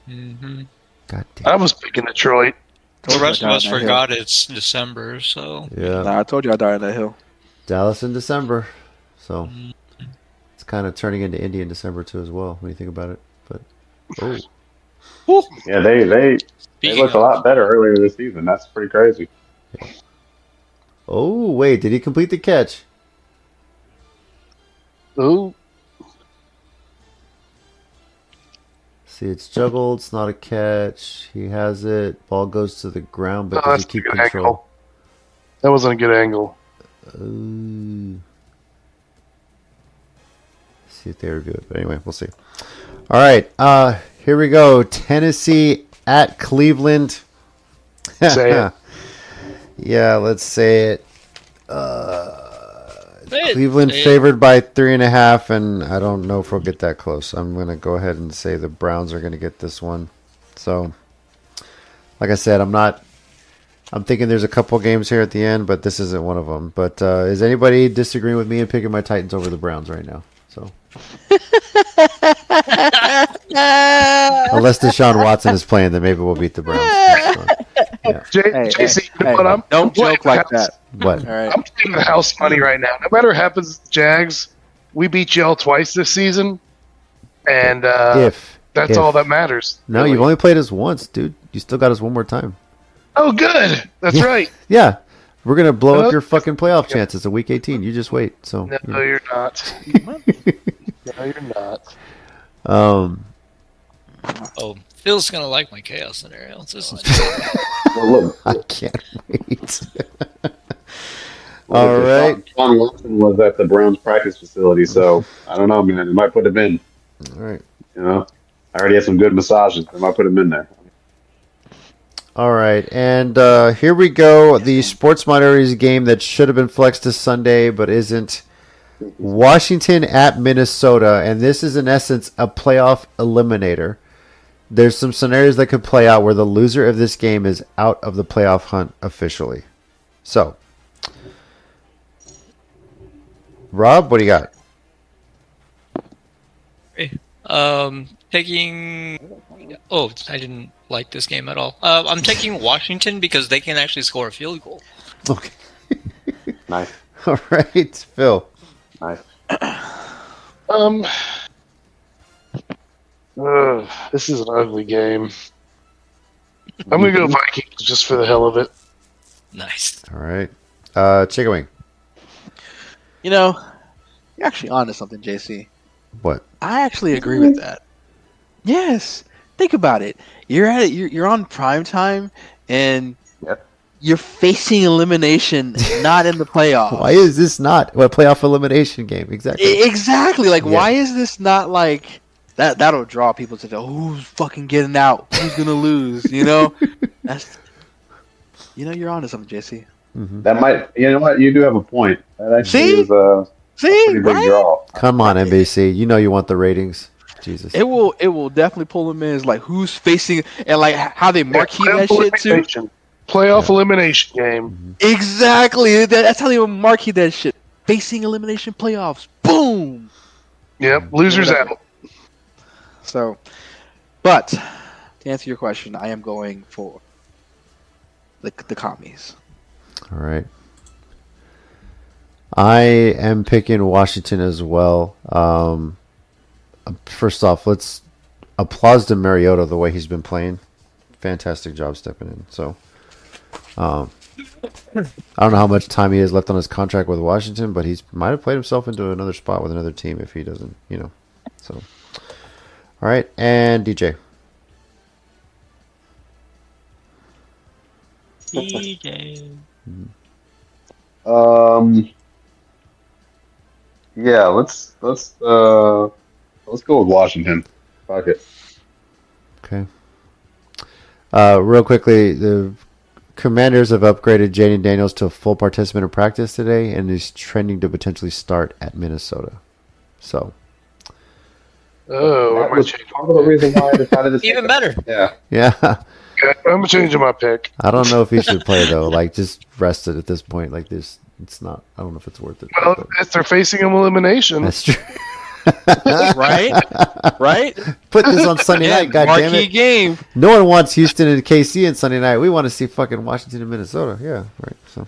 Mm-hmm. God I damn. was picking Detroit. The rest of us I died on that forgot it's December, so Yeah. Nah, I told you I died on that hill. Dallas in December. So it's kind of turning into Indy in December too as well when you think about it. But Yeah, they speaking looked a of, lot better earlier this season. That's pretty crazy. oh wait, did he complete the catch? Ooh, See, it's juggled. It's not a catch. He has it. Ball goes to the ground, but Oh, does that's he a keep good control? angle. That wasn't a good angle. Ooh. see if they review it. But anyway, we'll see. All right, here we go. Tennessee at Cleveland. Say it. Yeah, let's say it. Say Cleveland it. favored by 3.5, and I don't know if we'll get that close. I'm gonna go ahead and say the Browns are gonna get this one. So, like I said, I'm thinking there's a couple games here at the end, but this isn't one of them. But is anybody disagreeing with me and picking my Titans over the Browns right now? So, unless Deshaun Watson is playing, then maybe we'll beat the Browns. Yeah. JC, you know what? I'm don't playing joke like the house. that. What? All right. I'm playing the house money right now. No matter what happens, with the Jags, we beat y'all twice this season, and that's all that matters. No, really. you've only played us once, dude. You still got us one more time. Oh, good. That's Yeah. right. Yeah, we're gonna blow up your fucking playoff chances in Week 18. You just wait. So, No, you're not. No, you're not. um, Oh, Phil's gonna like my chaos scenario. This is Well, look, I can't wait. look, All right. Deshaun Watson was at the Browns practice facility, so I don't know, man. They might put him in. All right. You know, I already had some good massages. They might put him in there. All right, and here we go. The Sports Minorities game that should have been flexed to Sunday, but isn't. Washington at Minnesota, and this is in essence a playoff eliminator. There's some scenarios that could play out where the loser of this game is out of the playoff hunt officially. So, Rob, what do you got? taking. Oh, I didn't like this game at all. I'm taking Washington because they can actually score a field goal. Okay. Nice, All right, Phil. nice. This is an ugly game. I'm gonna go Vikings just for the hell of it. Nice. All right. Chickenwing. You know, you're actually onto something, JC. What? I actually agree with that. Yes. Think about it. You're at it. You're on prime time, and Yep. you're facing elimination, not in the playoffs. Why is this not a playoff elimination game? Exactly. Exactly. Like, Yeah. why is this not like that? That'll draw people to go, who's fucking getting out? Who's gonna lose? You know. That's. You know, you're onto something, JC. That might. You know what? You do have a point. That actually See? is a See, pretty big right? draw. Come on, NBC. You know you want the ratings. Jesus. It will definitely pull them in. It's like who's facing and like how they marquee that shit too. Elimination. Playoff elimination game. Exactly. That's how they marquee that shit. Facing elimination playoffs. Boom. Yep, losers out. So, but to answer your question, I am going for the commies. All right. I am picking Washington as well. First off, let's applause to Mariota the way he's been playing. Fantastic job stepping in. So, I don't know how much time he has left on his contract with Washington, but he might have played himself into another spot with another team if he doesn't, So, all right, and DJ. DJ. Yeah, let's go with Washington. Fuck it. Okay. Real quickly, the Commanders have upgraded Jaden Daniels to a full participant in practice today, and is trending to potentially start at Minnesota. So, Oh, That I might was change. part of the reason why I decided to Even better. Yeah. yeah, Okay, I'm changing my pick. I don't know if he should play though. Like, just rest it at this point. Like, this, it's not. I don't know if it's worth it. Well, but if they're facing him elimination, that's true. Right? Right? Put this on Sunday night. God damn marquee it! game. No one wants Houston and KC on Sunday night. We want to see fucking Washington and Minnesota. Yeah, right. So,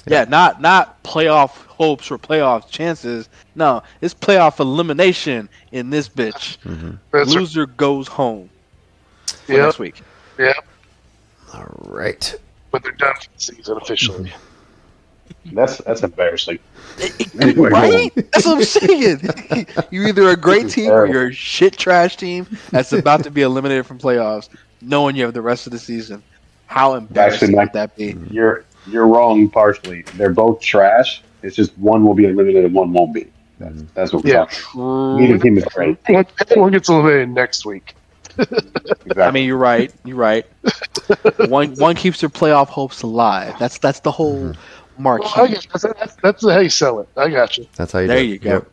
Yeah, not playoff hopes or playoff chances. No, it's playoff elimination in this bitch. that's Loser goes home for Yep. next week. all right. but they're done for the season officially. That's embarrassing. Right? That's what I'm saying. You're either a great team or you're a shit trash team that's about to be eliminated from playoffs, knowing you have the rest of the season. How embarrassing Mike, would that be? You're wrong partially. They're both trash. It's just one will be eliminated, one won't be. That's what we're Yeah. talking. Neither team is great. One gets eliminated next week. Exactly. I mean, you're right. You're right. One keeps their playoff hopes alive. That's the whole marquee. Well, that's how you sell it. I got you. That's how you There do it. you go. Yep.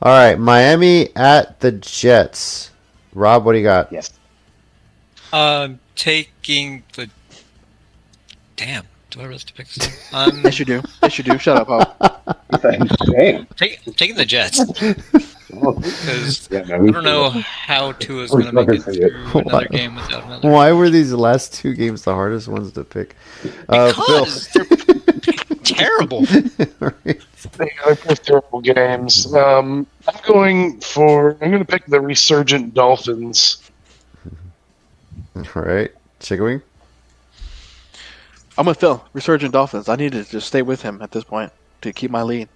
All right, Miami at the Jets. Rob, what do you got? Yes. Taking the. Damn. Do I really have to pick this? Yes, you do. Yes, you do. Shut up, Hope. Damn. Taking the Jets. Because Yeah, I don't know how Tua's going to make it through another game without another. Why were these last two games the hardest ones to pick? Because they're terrible. Right. They're both terrible games. I'm going to pick the resurgent Dolphins. All right, Chickenwing. I'm with Phil. Resurgent Dolphins. I need to just stay with him at this point to keep my lead.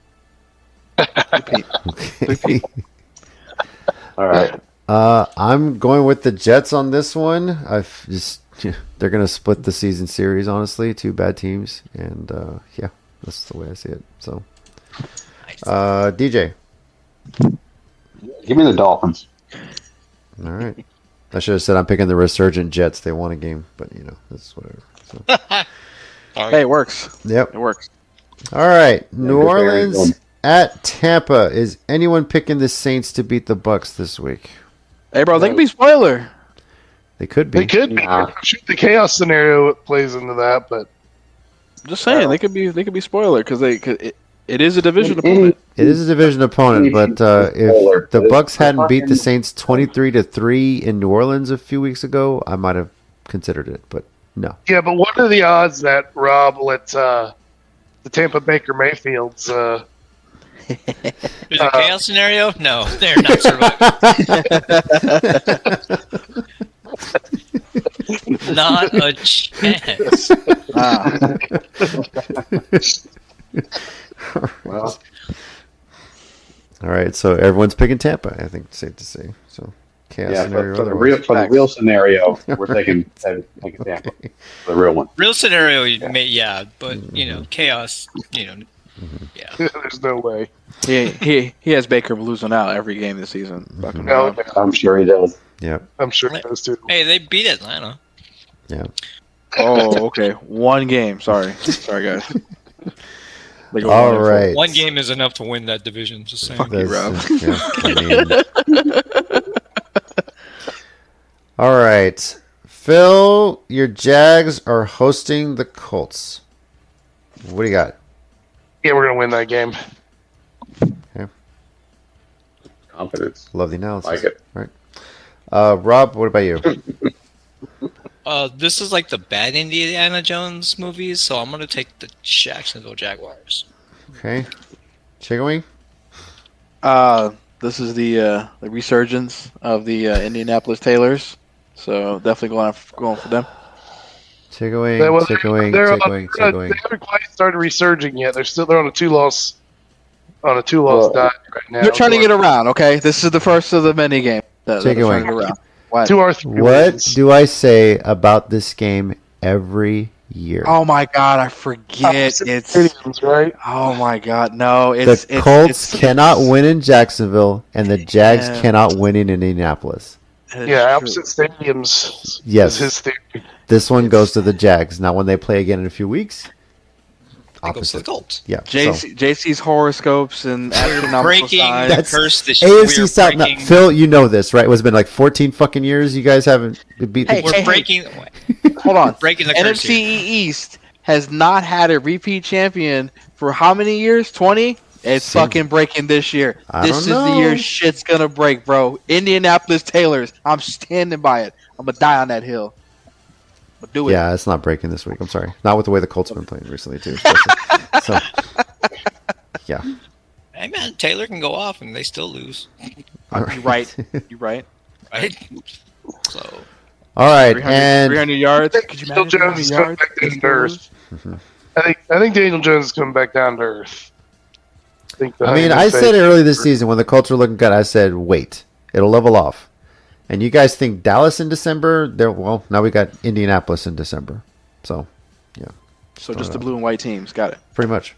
Repeat. All right. I'm going with the Jets on this one. They're going to split the season series. Honestly, two bad teams, and yeah, that's the way I see it. So, DJ. Give me the Dolphins. All right. I should have said I'm picking the resurgent Jets. They won a game, but that's whatever. So. Hey, it works. Yep. It works. All right. New good for Orleans Arizona. at Tampa. Is anyone picking the Saints to beat the Bucks this week? Hey, bro, they can be spoiler. They could be. They could be. Nah. I'm sure the chaos scenario plays into that, but Just saying, they could be spoiler because it is a division opponent. It is a division opponent, but if the Bucks hadn't beat the fucking- Saints 23-3 in New Orleans a few weeks ago, I might have considered it, but no. yeah. But what are the odds that Rob lets the Tampa Baker Mayfields? Is it a chaos scenario? No, they're not surviving. Not a chance. Well, All right, so everyone's picking Tampa, I think it's safe to say. So chaos yeah, scenario. for the otherwise. real scenario, we're taking Tampa. The real one. Real scenario, but chaos, yeah. There's no way. He has Baker losing out every game this season. Fucking No, Rob. I'm sure he does. Yeah, I'm sure those two. Hey, they beat Atlanta. yeah. Oh, okay. One game. Sorry, guys. They go All 1-4. right. One game is enough to win that division. Just saying. Fuck you, Rob. Yeah, I mean, all right. Phil, your Jags are hosting the Colts. What do you got? Yeah, we're gonna win that game. Confidence. Love the analysis. Like it. All right. Rob, what about you? This is like the bad Indiana Jones movies, so I'm gonna take the Jacksonville Jaguars. Okay. Chickenwing? This is the resurgence of the Indianapolis Tailors. So definitely going for them. Chickenwing, They're Chickenwing, They haven't quite started resurging yet. They're on a two-loss diet right now. They're turning it around. Okay, this is the first of the many games. They're Take it away. turning it around. What? 2 or 3 What wins. do I say about this game every year? Oh my God, I forget. It's Stadiums, right? oh my God, no. The Colts cannot win in Jacksonville, and the Jags Yeah. cannot win in Indianapolis. Yeah, opposite stadiums. Yes. is his theory. This one goes to the Jags. Now, when they play again in a few weeks, It goes to the opposite. Colts. Yeah. JC's horoscopes and astronomical Breaking signs. the That's curse this AFC we're South. Now, breaking- Phil, you know this, right? It's been like 14 fucking years. You guys haven't beat Hey, the. We're breaking. Hold on. Breaking the curse NFC here. East has not had a repeat champion for how many years? 20? It's Seems- fucking breaking this year. I This don't is the know. year shit's gonna break, bro. Indianapolis Tailors. I'm standing by it. I'm gonna die on that hill. But do it. Yeah, it's not breaking this week. I'm sorry. Not with the way the Colts have been playing recently, too. especially. So, yeah. Hey man, Taylor can go off and they still lose, All You're right. You're right. right? So All right, 300, and 300 yards. Could you Daniel imagine 300 Jones is coming yards? back down to earth. I think Daniel Jones is coming back down to earth. I mean, I said early this season when the Colts were looking good, I said, wait, it'll level off. And you guys think Dallas in December? Well, now we got Indianapolis in December. So, yeah, So just the blue and white teams. Got it. pretty much.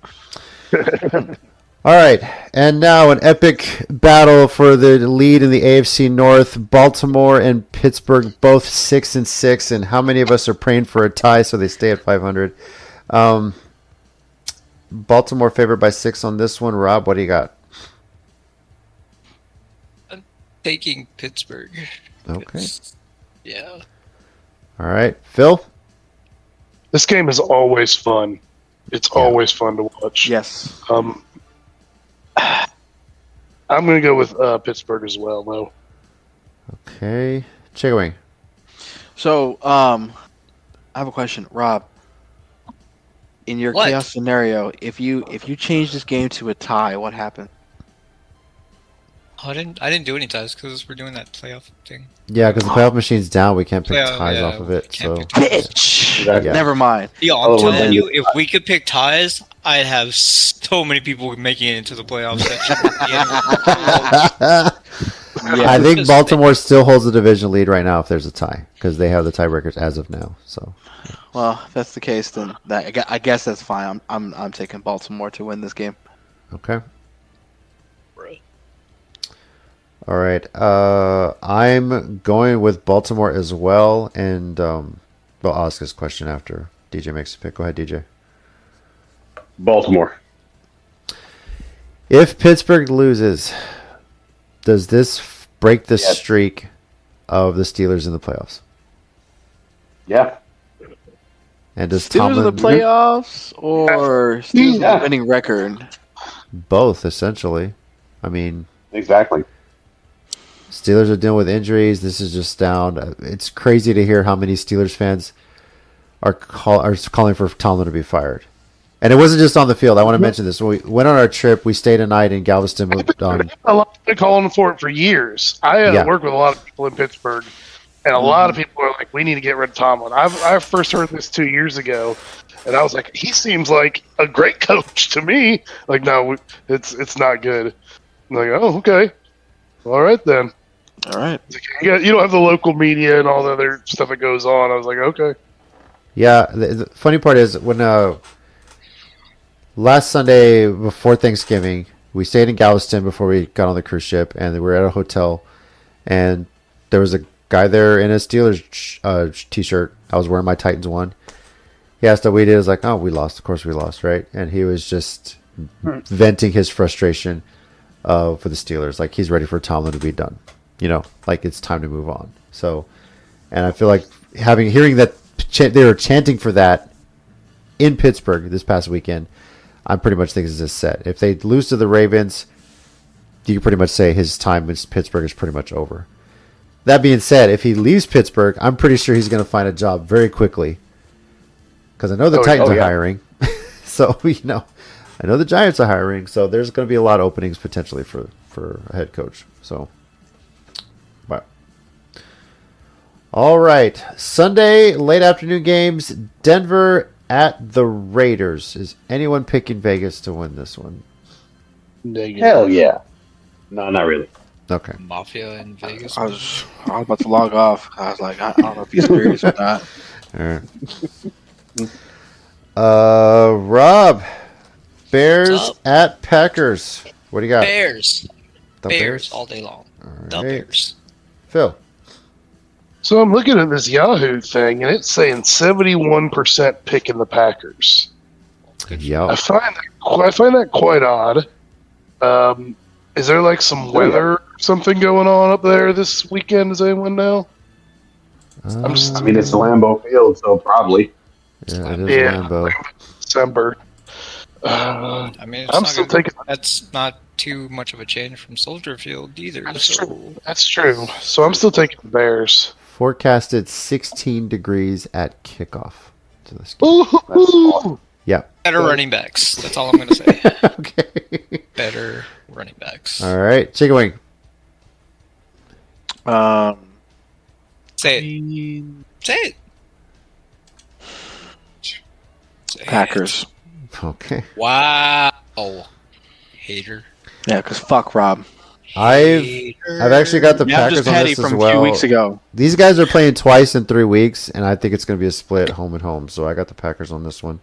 All right, and now an epic battle for the lead in the AFC North. Baltimore and Pittsburgh, both 6-6, and how many of us are praying for a tie so they stay at 500? Baltimore favored by 6 on this one. Rob, what do you got? Taking Pittsburgh. Okay. Yeah. All right, Phil. This game is always fun. It's always fun to watch. Yes. I'm going to go with Pittsburgh as well, though. Okay, Chickenwing. So, I have a question, Rob. In your What? chaos scenario, if you change this game to a tie, what happens? I didn't do any ties because we're doing that playoff thing. Yeah, because the playoff machine's down. We can't pick Yeah, ties yeah, off of it. can't So pick ties. Bitch. Exactly. Never mind. Yo, I'm Oh, telling then- you, if we could pick ties, I'd have so many people making it into the playoffs. I think Baltimore still holds the division lead right now if there's a tie because they have the tiebreakers as of now. So Well, if that's the case, then I guess that's fine. I'm taking Baltimore to win this game. okay. All right. I'm going with Baltimore as well, and well, I'll ask this question after DJ makes a pick. Go ahead, DJ. Baltimore. If Pittsburgh loses, does this break the Yes. streak of the Steelers in the playoffs? Yeah. And does Steelers in the Tomlin playoffs or Steelers with Yeah. a winning record? both essentially? I mean, Exactly. Steelers are dealing with injuries. This is just down. It's crazy to hear how many Steelers fans are calling for Tomlin to be fired. And it wasn't just on the field. I want to mention this. When we went on our trip, we stayed a night in Galveston. A lot of people calling for it for years. I Yeah. work with a lot of people in Pittsburgh, and a lot of people are like, "We need to get rid of Tomlin." I first heard this 2 years ago, and I was like, "He seems like a great coach to me." Like, no, it's not good. I'm like, oh, okay, all right then. All right. You don't have the local media and all the other stuff that goes on. I was like, okay. Yeah, the funny part is when last Sunday before Thanksgiving, we stayed in Galveston before we got on the cruise ship, and we were at a hotel, and there was a guy there in a Steelers t-shirt. I was wearing my Titans one. He asked how we did. I was like, oh, we lost. Of course we lost, right? And he was just venting his frustration for the Steelers. Like, he's ready for Tomlin to be done. You know, like it's time to move on. So, and I feel like hearing that they were chanting for that in Pittsburgh this past weekend, I pretty much think it's just set. If they lose to the Ravens, you can pretty much say his time in Pittsburgh is pretty much over. That being said, if he leaves Pittsburgh, I'm pretty sure he's going to find a job very quickly. Because I know the Titans are hiring. So, I know the Giants are hiring. So there's going to be a lot of openings potentially for a head coach. So, but. All right. Sunday, late afternoon games. Denver at the Raiders. Is anyone picking Vegas to win this one? Negative. Hell yeah. No, not really. Okay. Mafia in Vegas. I was about to log off. I was like, I don't know if he's serious or not. All right. Rob, Bears What's up? at Packers. What do you got? Bears. The Bears all day long. All The right. Bears. Phil. So I'm looking at this Yahoo thing, and it's saying 71% picking the Packers. Yeah. I find that quite odd. Is there like some weather or something going on up there this weekend? Does anyone know? I'm just- I mean, it's a Lambeau Field, so probably. Yeah, it is Yeah. Lambeau. December. I mean, it's I'm not still gonna- taking. That's not too much of a change from Soldier Field either. That's so true. That's true. So I'm still taking the Bears. Forecasted 16 degrees at kickoff to this game. Ooh, Yeah. better running backs. That's all I'm going to say. Okay. Better running backs. All right. Chickenwing. Say it. Say it. Say Packers. Okay. it. Wow. Hater. Yeah, because fuck Rob. I've actually got the Yeah, I'm Packers just on petty this as from a well. few weeks ago. These guys are playing twice in 3 weeks, and I think it's going to be a split home and home. So I got the Packers on this one.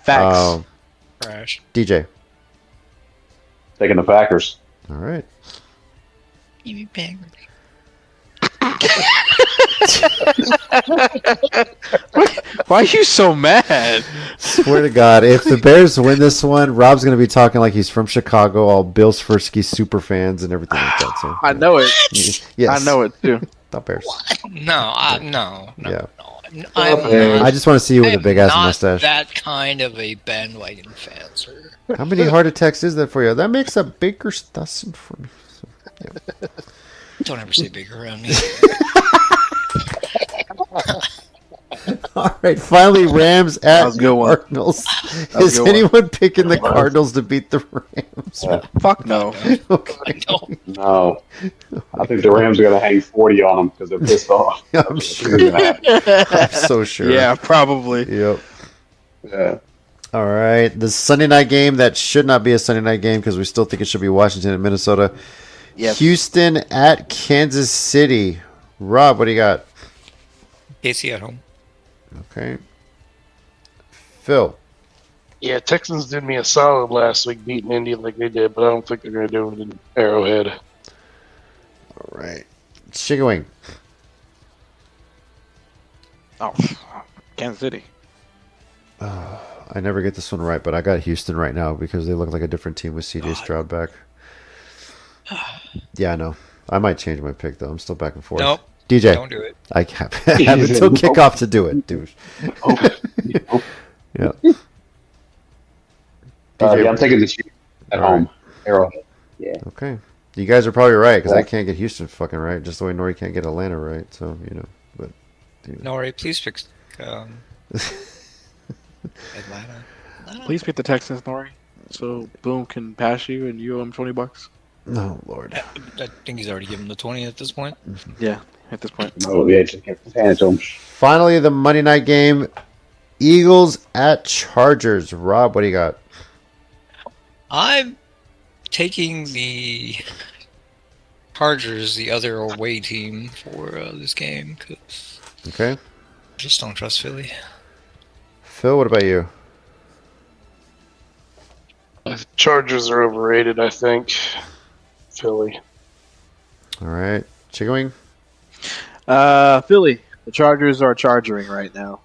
Facts. Trash. DJ. Taking the Packers. All right. Why are you so mad? Swear to God, if the Bears win this one, Rob's going to be talking like he's from Chicago, all Bill Swirsky super fans and everything like that. So, I know it. Yes. I know it too. The Bears. No, no. Yeah. I'm Okay. not, I just want to see you with a I'm big ass not mustache. that kind of a bandwagon fan, sir. How many heart attacks is that for you? That makes a bigger dozen for me. So, Don't ever say big around me. all right, finally, Rams at was a good one. Cardinals. was a Is good one. anyone picking the Cardinals to beat the Rams? Fuck no. Okay. No. No. I think the Rams are going to hang 40 on them because they're pissed off. I'm sure. I'm so sure. Yeah, probably. Yep. Yeah. All right. The Sunday night game that should not be a Sunday night game because we still think it should be Washington and Minnesota. Yes. Houston at Kansas City. Rob, what do you got? KC at home. Okay. Phil. Yeah, Texans did me a solid last week beating Indy like they did, but I don't think they're going to do it in Arrowhead. All right. Chickenwing. Oh, Kansas City. I never get this one right, but I got Houston right now because they look like a different team with CJ Stroud back. Yeah, I know. I might change my pick, though. I'm still back and forth. Nope. DJ. Don't do it. I have until kickoff to do it, dude. Yeah. Yeah, I'm taking the Chiefs at All home. Arrowhead. Yeah. Okay. You guys are probably right because Yeah. I can't get Houston fucking right, just the way Nori can't get Atlanta right. So, but. Nori, please pick Atlanta. Please pick the Texans, Nori. So Boom can pass you and you owe him $20. Oh, Lord. I think he's already given the 20 at this point. Yeah, at this point. No, yeah, just hand it to them. Finally, the Monday night game Eagles at Chargers. Rob, what do you got? I'm taking the Chargers, the other away team, for this game because Okay. I just don't trust Philly. Phil, what about you? The Chargers are overrated, I think. Philly. All right. Chickenwing? Philly. The Chargers are charging right now.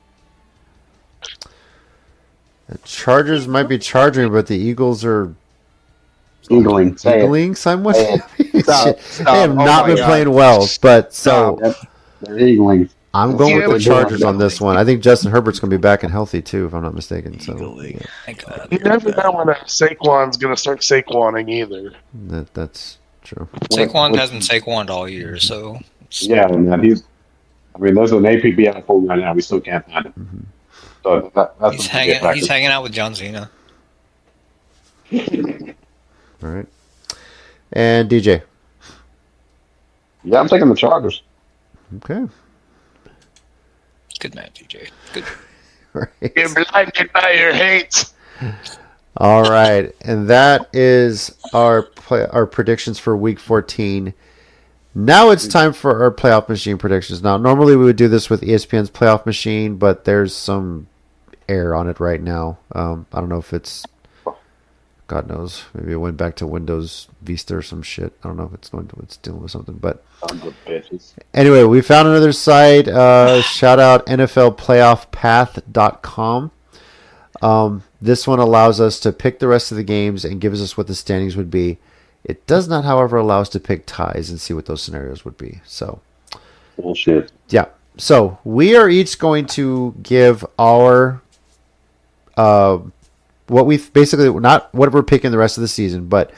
The Chargers might be charging, but the Eagles are Eagling. Say it. eagling somewhat. Stop, They stop. have Oh not my been God. playing well, but so Yep. They're eagling. I'm going Yeah, with but the Chargers on this one. I think Justin Herbert's going to be back and healthy too, if I'm not mistaken. So yeah, Thank God. You never know when Saquon's going to start Saquoning either. that's true. Saquon hasn't Saquoned all year, so Yeah, man. There's an APB pool right now. We still can't find him. So that's he's what we get back he's to. hanging out with John Cena. All right. And DJ. Yeah, I'm taking the Chargers. Okay. Good man, DJ. Good. Right. You're blinded by your hate. All right, and that is our predictions for Week 14. Now it's time for our playoff machine predictions. Now, normally we would do this with ESPN's playoff machine, but there's some error on it right now. I don't know if it's, God knows, maybe it went back to Windows Vista or some shit. I don't know if it's dealing with something, but Sons of bitches. anyway, we found another site. Shout out NFLPlayoffPath.com. This one allows us to pick the rest of the games and gives us what the standings would be. It does not, however, allow us to pick ties and see what those scenarios would be. So, Bullshit. yeah. So we are each going to give our what we basically, not what we're picking the rest of the season, but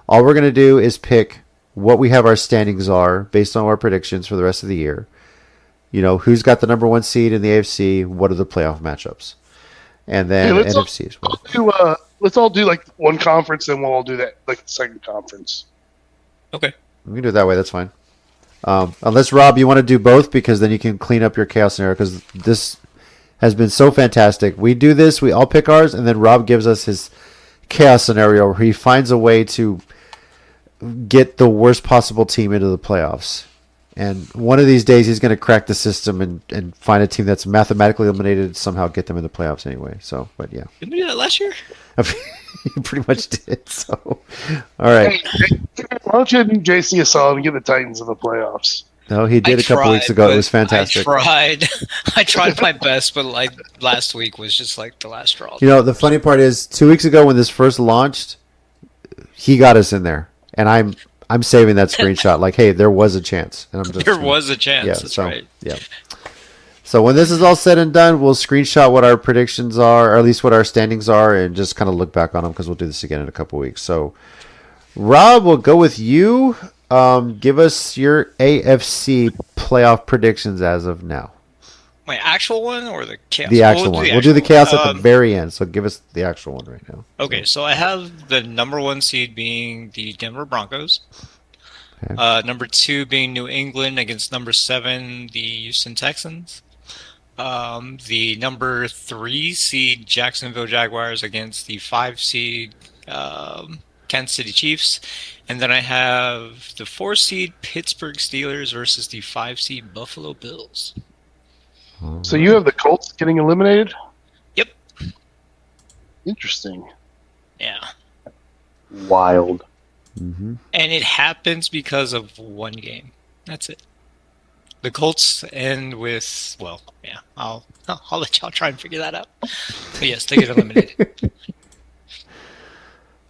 all we're going to do is pick what we have our standings are based on our predictions for the rest of the year. You know, who's got the number one seed in the AFC? What are the playoff matchups? And then Hey, let's NFC as well. Let's all do like one conference, and we'll all do that like the second conference. Okay. We can do it that way. That's fine. Unless, Rob, you want to do both because then you can clean up your chaos scenario because this has been so fantastic. We do this. We all pick ours, and then Rob gives us his chaos scenario where he finds a way to get the worst possible team into the playoffs. And one of these days, he's going to crack the system and find a team that's mathematically eliminated, somehow get them in the playoffs anyway. So, but yeah. Didn't we do that last year? He pretty much did. So, all right. Why don't you do JC a solid and get the Titans in the playoffs? No, he did a couple weeks ago. It was fantastic. I tried my best, but like last week was just like the last straw. You know, the funny part is 2 weeks ago when this first launched, he got us in there. And I'm saving that screenshot. Like, hey, there was a chance. And I'm just There was a chance. Yeah, That's so, right. Yeah. So when this is all said and done, we'll screenshot what our predictions are, or at least what our standings are, and just kind of look back on them because we'll do this again in a couple weeks. So, Rob, we'll go with you. Give us your AFC playoff predictions as of now. My actual one or the chaos? The actual one. We'll do the chaos at the very end. So give us the actual one right now. Okay, so I have the number 1 seed being the Denver Broncos. Okay. Number 2 being New England against number 7, the Houston Texans. The number 3 seed Jacksonville Jaguars against the 5 seed Kansas City Chiefs. And then I have the 4 seed Pittsburgh Steelers versus the 5 seed Buffalo Bills. So you have the Colts getting eliminated? Yep. Interesting. Yeah. Wild. Mm-hmm. And it happens because of one game. That's it. The Colts end with, well, yeah, I'll let y'all try and figure that out. But yes, they get eliminated.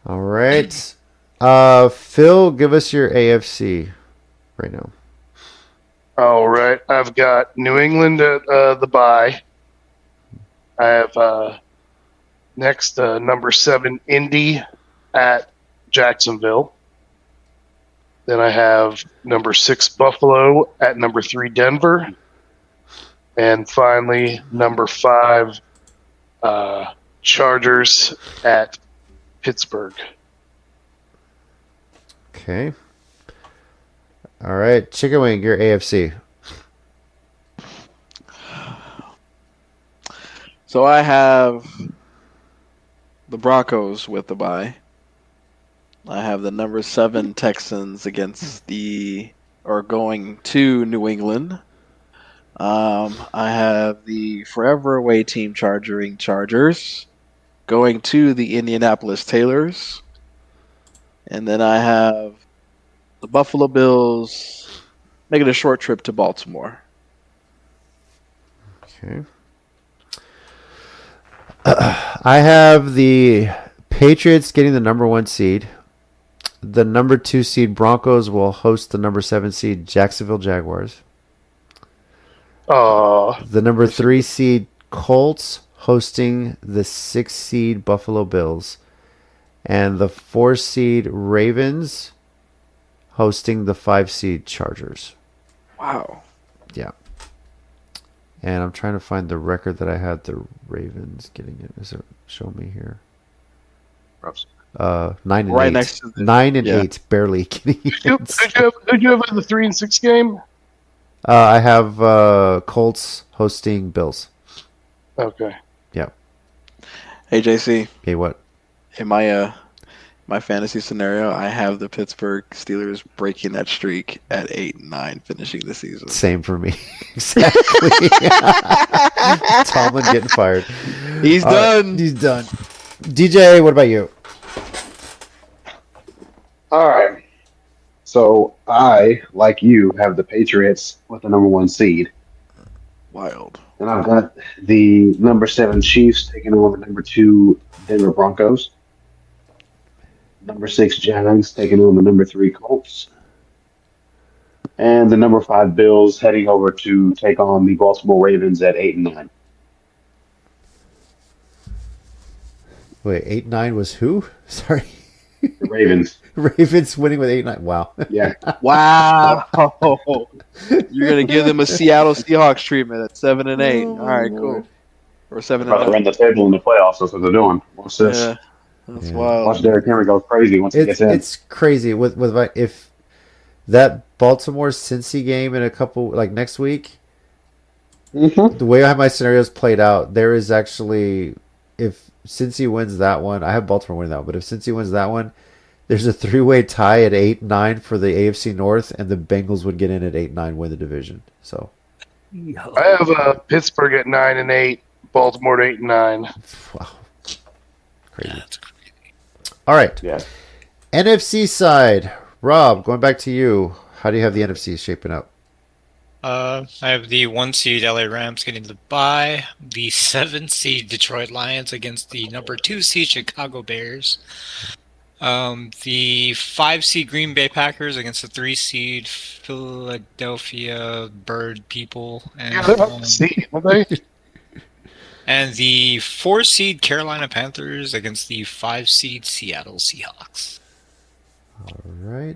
All right. Phil, give us your AFC right now. All right. I've got New England at the bye. I have next number 7 Indy at Jacksonville. Then I have number 6 Buffalo at number 3 Denver. And finally, number 5 Chargers at Pittsburgh. Okay. All right. Chickenwing, your AFC. So I have the Broncos with the bye. I have the number 7 Texans going to New England. I have the forever away team Chargers going to the Indianapolis Tailors. And then I have the Buffalo Bills making a short trip to Baltimore. Okay. I have the Patriots getting the number 1 seed. The number 2 seed Broncos will host the number 7 seed Jacksonville Jaguars. The number 3 seed Colts hosting the 6 seed Buffalo Bills. And the 4 seed Ravens hosting the 5 seed Chargers. Wow. Yeah. And I'm trying to find the record that I had the Ravens getting it. Does it show me here? 9 and Right 8. next to 9 and yeah. 8, barely getting it. Who'd you have in the 3 and 6 game? I have Colts hosting Bills. Okay. Yeah. Hey JC, Okay, what? in my fantasy scenario, I have the Pittsburgh Steelers breaking that streak at 8-9, finishing the season. Same for me. Exactly. Tomlin getting fired. He's All done. right, he's done. DJ, what about you? All right. So I, like you, have the Patriots with the number 1 seed. Wild. And I've got the number 7 Chiefs taking on the number 2 Denver Broncos. Number 6 Jags taking on the number 3 Colts. And the number 5 Bills heading over to take on the Baltimore Ravens at 8-9. Wait, 8-9 was who? Sorry. The Ravens. Ravens winning with 8-9. Wow. Yeah. Wow. You're gonna give them a Seattle Seahawks treatment at 7 and 8. All right, cool. Or 7 About to and run the table in the playoffs. That's what they're doing. Watch this. Yeah, that's Yeah. wild. Watch Derrick Henry go crazy once he gets in. It's crazy with if that Baltimore Cincy game in a couple like next week. Mm-hmm. The way I have my scenarios played out, there is actually if Cincy wins that one, I have Baltimore winning that one, but if Cincy wins that one, There's a three-way tie at 8-9 for the AFC North, and the Bengals would get in at 8-9, win the division. So, I have Pittsburgh at 9-8, Baltimore at 8-9. wow, crazy. That's crazy. All right, Yeah. NFC side. Rob, going back to you. How do you have the NFC shaping up? I have the 1 seed LA Rams getting the bye, the 7 seed Detroit Lions against the number 2 seed Chicago Bears, the 5 seed Green Bay Packers against the 3 seed Philadelphia Bird People, Yeah, they're not the seed, aren't they? and the 4 seed Carolina Panthers against the 5 seed Seattle Seahawks. All right.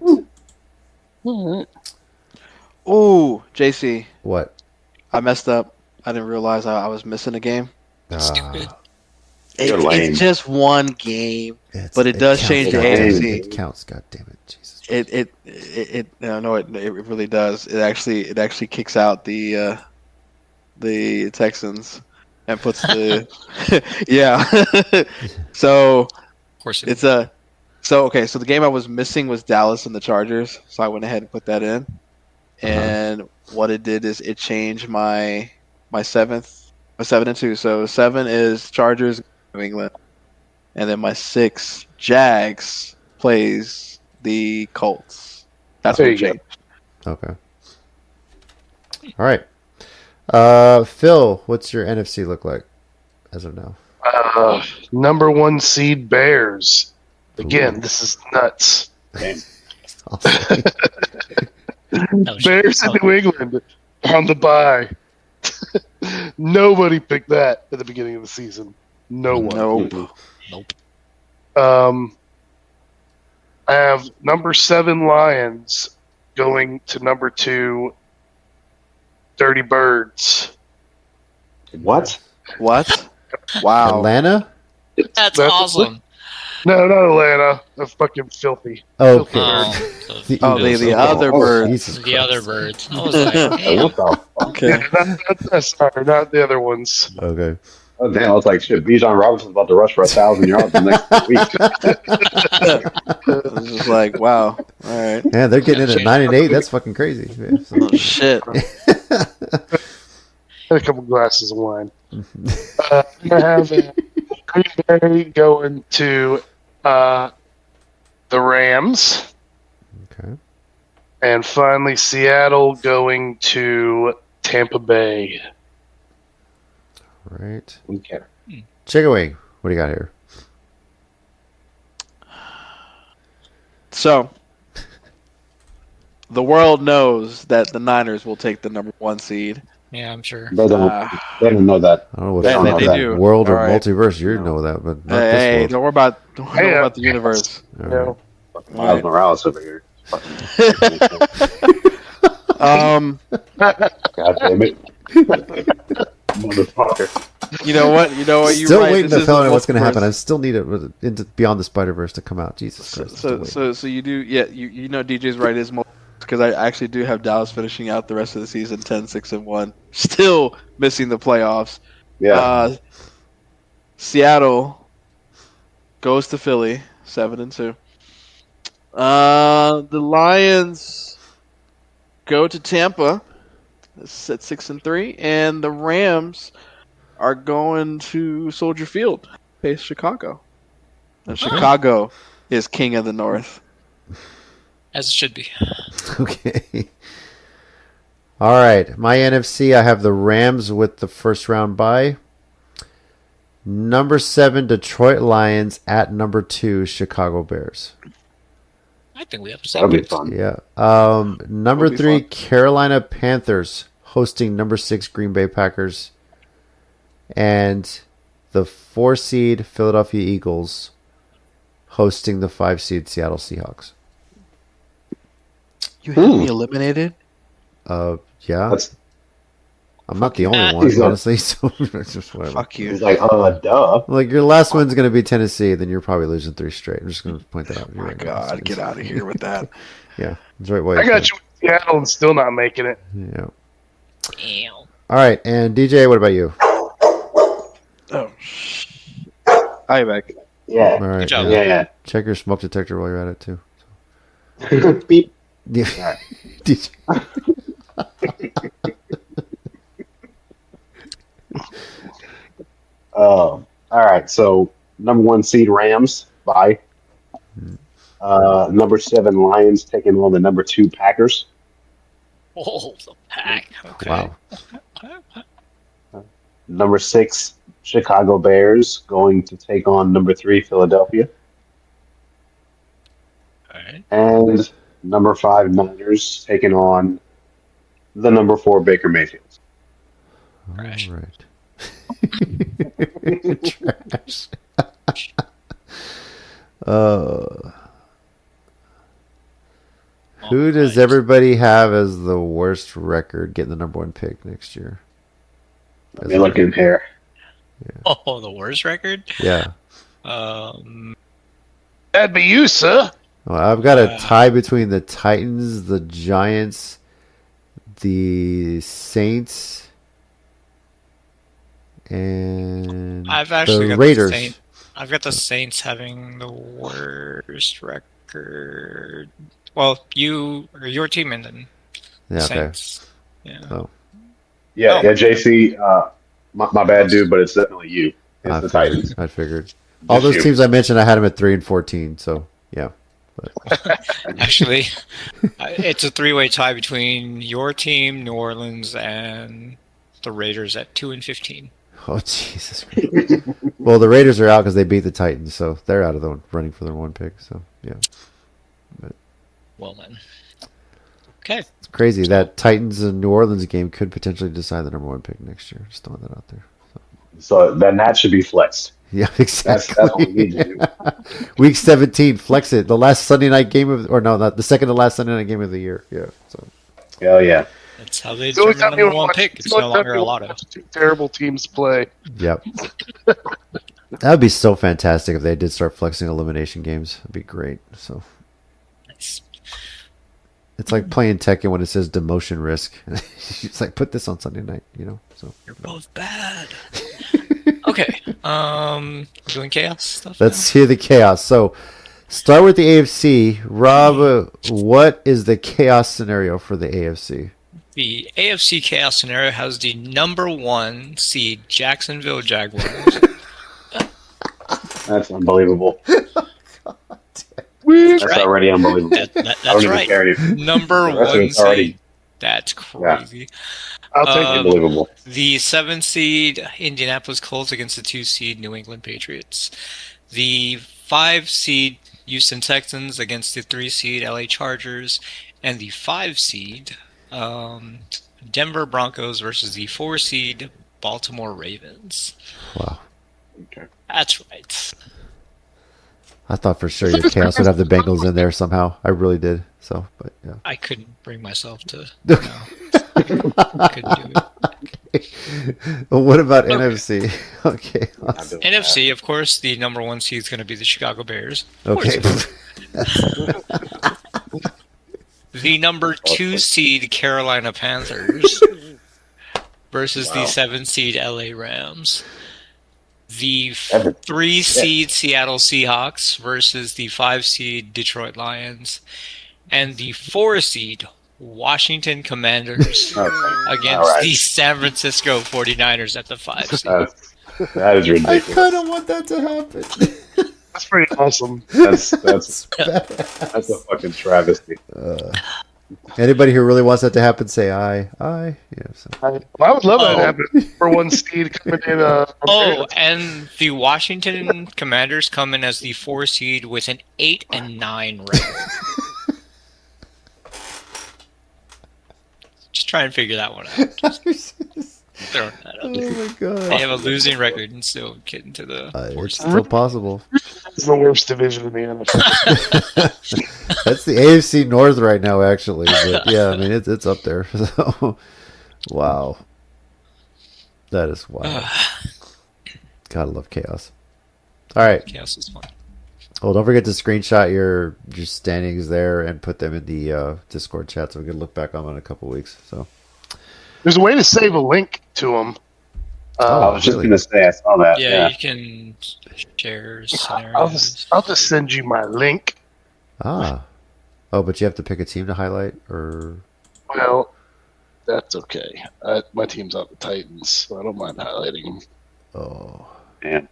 Ooh, JC, What? I messed up. I didn't realize I was missing a game. Stupid. You're lame. It's just one game, but it does counts, change the goddamn it. AFC. It counts. God damn it, Jesus. It really does. It actually kicks out the Texans and puts the yeah. So Of course, it's so the game I was missing was Dallas and the Chargers, so I went ahead and put that in. And what it did is it changed my 7-2. So 7 is Chargers, New England, and then my 6 Jags plays the Colts. That's what There it you go. changed. Okay. All right. Phil, what's your NFC look like as of now? Number 1 seed Bears. Again, Ooh. this is nuts. Awesome. Bears in New England on the bye. Nobody picked that at the beginning of the season. No one. Nope. Nope. I have number 7 Lions going to number 2 Dirty Birds. What? What? Wow. Atlanta? That's That's- awesome. No, not Atlanta. That's fucking filthy. Okay. The The other Oh, bird. Jesus the Christ. other birds. I was like, damn. What the fuck? Okay. Yeah, sorry, not the other ones. Okay. Oh, damn, I was like, shit, Bijan Robinson's about to rush for 1,000 yards in the next week. It's just like, wow. All right. Yeah, they're getting in at 9-8. That's fucking crazy. Yeah, so- Oh, shit. And a couple glasses of wine. I have Green Bay going to the Rams. Okay. And finally, Seattle going to Tampa Bay. All right. Okay. Chickenwing, what do you got here? So, the world knows that the Niners will take the number 1 seed. Yeah, I'm sure. They don't know that. I don't know what They- genre they that do. world or All right. multiverse you know that, but not Hey, this don't worry about Hey, the universe. world. You All right. know, Miles Morales over here. Um, God damn it. Motherfucker. you know what? You're Still right. waiting This to find is out what's going to happen. I multiverse. still need it into Beyond the Spider-Verse to come out. Jesus Christ. So you do, yeah. You know, DJ's right. Is because I actually do have Dallas finishing out the rest of the season 10-6-1, still missing the playoffs. Yeah. Seattle goes to Philly 7-2. The Lions go to Tampa at 6-3, and the Rams are going to Soldier Field, face Chicago. And Chicago is king of the North. As it should be. Okay. All right. My NFC, I have the Rams with the first round bye. Number 7, Detroit Lions at number 2, Chicago Bears. I think we have the That'll same be picks. fun. Yeah. Number That'll be 3, fun. Carolina Panthers hosting number 6 Green Bay Packers. And the 4 seed Philadelphia Eagles hosting the 5 seed Seattle Seahawks. You have me eliminated? Yeah. That's, I'm not the Fucking only that. one, He's a- honestly. So it's just whatever. Fuck you. he's like, duh. Like your last one's gonna be Tennessee, then you're probably losing 3 straight. I'm just gonna point that out. Oh my God, get out of here with that. Yeah, that's right. Way I got you with Seattle and still not making it. Yeah. Damn. All right, and DJ, what about you? Oh, hi, back. Yeah. All right. Good job. Yeah. Check your smoke detector while you're at it too. Beep. Yeah. All right. Did All right. So number 1 seed Rams. Bye. Number 7 Lions taking on the number 2 Packers. Oh, the pack. Okay. Wow. Number 6 Chicago Bears going to take on number 3 Philadelphia. All right. And number 5 Niners taking on the number 4 Baker Mayfield. All Trash. right. Trash. Who does Alright. everybody have as the worst record getting the number 1 pick next year? Let me look in here. Oh, the worst record? Yeah. That'd be you, sir. Well, I've got a tie between the Titans, the Giants, the Saints, and I've actually the got Raiders. the Saints. I've got the Saints having the worst record. Well, you or your team and then Yeah, okay. Saints. Yeah. Oh. Yeah, Oh. yeah, JC. My bad, dude, but it's definitely you. It's the Titans. I figured. All Just those you. teams I mentioned, I had them at 3 and 14. So yeah. Actually, it's a three-way tie between your team, New Orleans, and the Raiders at 2 and 15. Oh Jesus. Well, the Raiders are out because they beat the Titans, so they're out of the running for their 1 pick. So yeah, Well then. Okay. it's crazy that Titans and New Orleans game could potentially decide the number 1 pick next year. Just throwing that out there. So then that should be flexed. Yeah, That's exactly. what we need to do. Week 17, flex it. The last Sunday night game of, or no, not the second to last Sunday night game of the year. Yeah. So Hell yeah. That's how they The only determine time the number 1 pick. It's no longer a lotto. Two terrible teams play. yep. That would be so fantastic if they did start flexing elimination games. It'd be great. So Nice. it's like playing Tekken when it says demotion risk. It's like put this on Sunday night, you know. So You're both bad. Okay. Doing chaos stuff. let's hear the chaos. So start with the AFC. Rob, what is the chaos scenario for the AFC? The AFC chaos scenario has the number 1 seed Jacksonville Jaguars. That's unbelievable. Weird. That's already unbelievable. That- I that's don't even right. care anymore. Number That's 1 it's already- seed. That's crazy. I'll take it. Unbelievable. The 7 seed Indianapolis Colts against the 2 seed New England Patriots. The 5 seed Houston Texans against the 3 seed LA Chargers. And the 5 seed Denver Broncos versus the 4 seed Baltimore Ravens. Wow. Okay. That's right. I thought for sure your chaos would have the Bengals in there somehow. I really did. So, but yeah. I couldn't bring myself to. No. Couldn't do it. Well, what about NFC? Okay. Awesome. NFC, of course, the number 1 seed is going to be the Chicago Bears. Of Okay. course. The number 2 seed Carolina Panthers versus the 7 seed LA Rams. The 3 seed Seattle Seahawks versus the 5 seed Detroit Lions. And the 4 seed Washington Commanders against the San Francisco 49ers at the 5 seed. That is I ridiculous. kind of want that to happen. That's pretty awesome. That's a fucking travesty. Anybody who really wants that to happen, say aye. Aye. Yeah. So. I would love that to Oh. happen for 1 seed coming in. Oh, and the Washington Commanders come in as the 4 seed with an 8-9 record. Just try and figure that one out. Just throwing that Oh out there. my god. They have a losing record and still get into the 4 It's seed. still possible. It's the worst division in the NFL. That's the AFC North right now, actually. But yeah, I mean it's up there. So, wow, that is wild. Gotta love chaos. All right. Chaos is fun. Well, don't forget to screenshot your standings there and put them in the Discord chat so we can look back on them in a couple weeks. So There's a way to save a link to them I was just really? going to say, I saw that. Yeah, Yeah. you can share I'll scenarios. just send you my link. Ah. Oh, but you have to pick a team to highlight, or Well, that's okay. My team's on the Titans, so I don't mind highlighting them. oh, Man.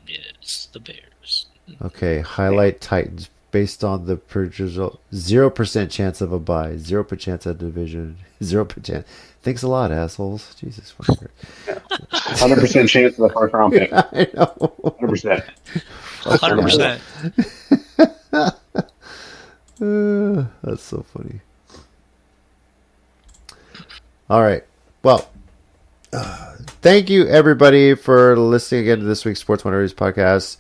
Yes, the Bears. okay. Highlight Titans based on the result. 0% chance of a bye. 0% chance of division. 0%. Thanks a lot, assholes. Jesus fucking Christ. 100% chance of the first round pick. I know. 100%. 100%. That's so funny. All right. Well, thank you everybody for listening again to this week's Sports Minorities podcast.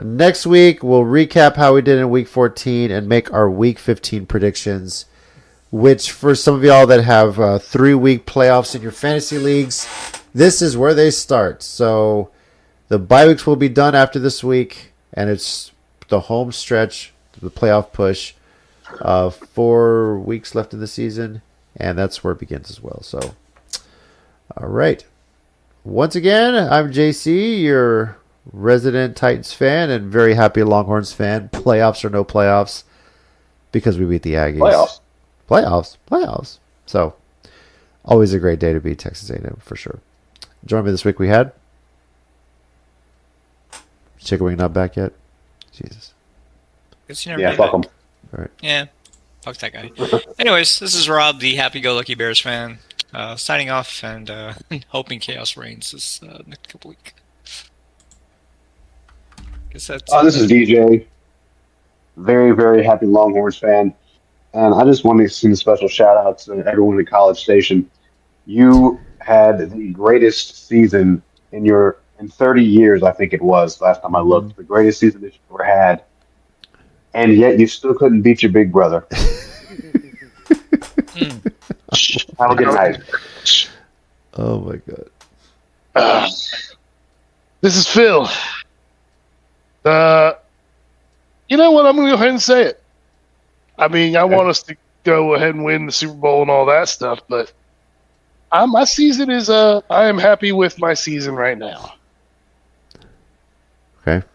Next week we'll recap how we did in week 14 and make our week 15 predictions, which for some of y'all that have 3-week playoffs in your fantasy leagues, this is where they start. So the bye weeks will be done after this week, and it's the home stretch, the playoff push. 4 weeks left in the season, and that's where it begins as well. So, all right. Once again, I'm JC, your resident Titans fan and very happy Longhorns fan. Playoffs or no playoffs, because we beat the Aggies. Playoffs. So, always a great day to beat Texas A&M for sure. Join me this week. We had Chickenwing not back yet. Jesus. Guess you never Yeah, made fuck it. them. All right. Yeah, fuck that guy. Anyways, this is Rob, the happy-go-lucky Bears fan, signing off and hoping chaos reigns this next couple weeks. Guess that's. This is DJ. Very, very happy Longhorns fan. And I just wanted to send a special shout out to everyone at College Station. You had the greatest season in 30 years, I think it was, last time I looked. The greatest season that you ever had. And yet you still couldn't beat your big brother. Have a good night. Oh my god. This is Phil. You know what? I'm going to go ahead and say it. I mean, I want us to go ahead and win the Super Bowl and all that stuff, but my season is I am happy with my season right now. Okay.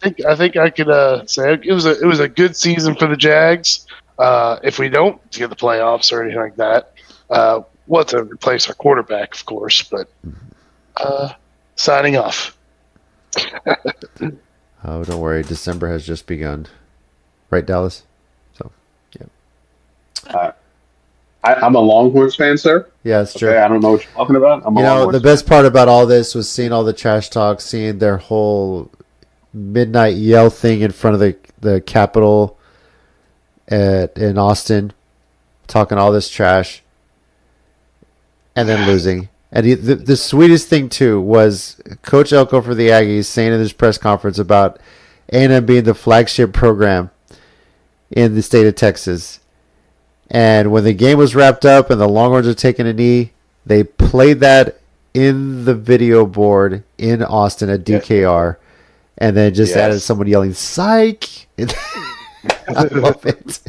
I think I could say it was a good season for the Jags. If we don't get the playoffs or anything like that, we'll have to replace our quarterback, of course. But signing off. Oh, don't worry. December has just begun. Right, Dallas? So, yeah. I'm a Longhorns fan, sir. Yeah, it's true. Okay, I don't know what you're talking about. I'm a You know, Longhorns the best part about all this was seeing all the trash talk, seeing their whole midnight yell thing in front of the Capitol in Austin, talking all this trash, and then losing. And the sweetest thing, too, was Coach Elko for the Aggies saying in his press conference about A&M being the flagship program in the state of Texas. And when the game was wrapped up and the Longhorns were taking a knee, they played that in the video board in Austin at DKR, and then just added someone yelling, "Psych!" I love it.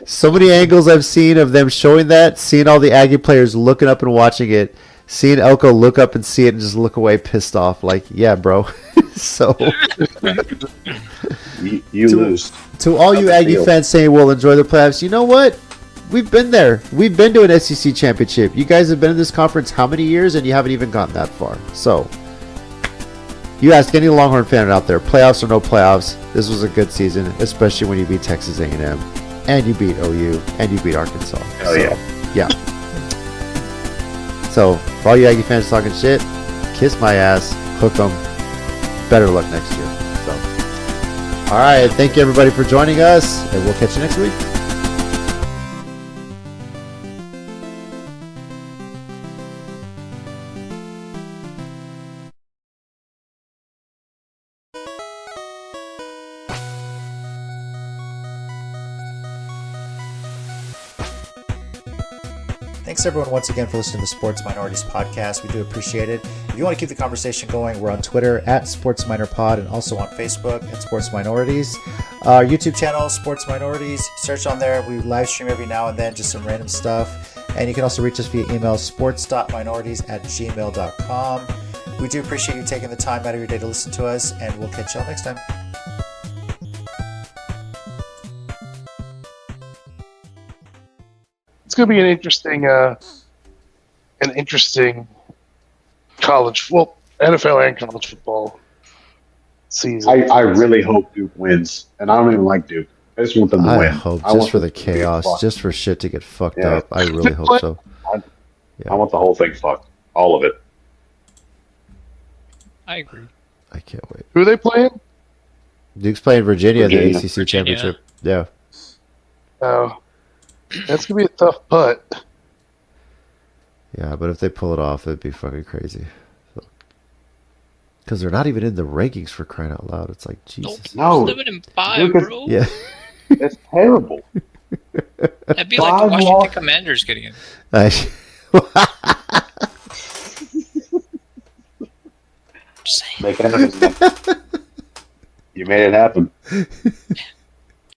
So many angles I've seen of them showing that, seeing all the Aggie players looking up and watching it, seeing Elko look up and see it and just look away pissed off, like, yeah, bro. So you lose. To all you Aggie fans saying, "Well, enjoy the playoffs," you know what? We've been there. We've been to an SEC championship. You guys have been in this conference how many years, and you haven't even gotten that far. So, you ask any Longhorn fan out there, playoffs or no playoffs, this was a good season, especially when you beat Texas A&M, and you beat OU, and you beat Arkansas. Oh, yeah. So, for all you Aggie fans talking shit, kiss my ass, hook them. Better luck next year. So, all right. Thank you, everybody, for joining us, and we'll catch you next week. Thanks everyone once again for listening to the Sports Minorities Podcast. We do appreciate it. If you want to keep the conversation going, we're on Twitter at SportsMinorPod and also on Facebook at Sports Minorities. Our YouTube channel, Sports Minorities. Search on there. We live stream every now and then, just some random stuff. And you can also reach us via email, sports.minorities@gmail.com. We do appreciate you taking the time out of your day to listen to us, and we'll catch y'all next time. It's going to be an interesting college, well, NFL and college football season. I really hope Duke wins, and I don't even like Duke. I just want them to I win. hope I just want for them the to get chaos, fucked. just for shit to get fucked Yeah. up. I really hope so. I want the whole thing fucked, all of it. I agree. I can't wait. Who are they playing? Duke's playing Virginia, Virginia. the ACC championship. Yeah. Oh, that's going to be a tough putt. Yeah, but if they pull it off, it'd be fucking crazy. Because they're not even in the rankings, for crying out loud. It's like, Jesus. No. 7-5, Duke is- bro. Yeah. It's terrible. That'd be like the Five Washington loss- Commanders getting in. I- Just saying. Make it happen. You made it happen.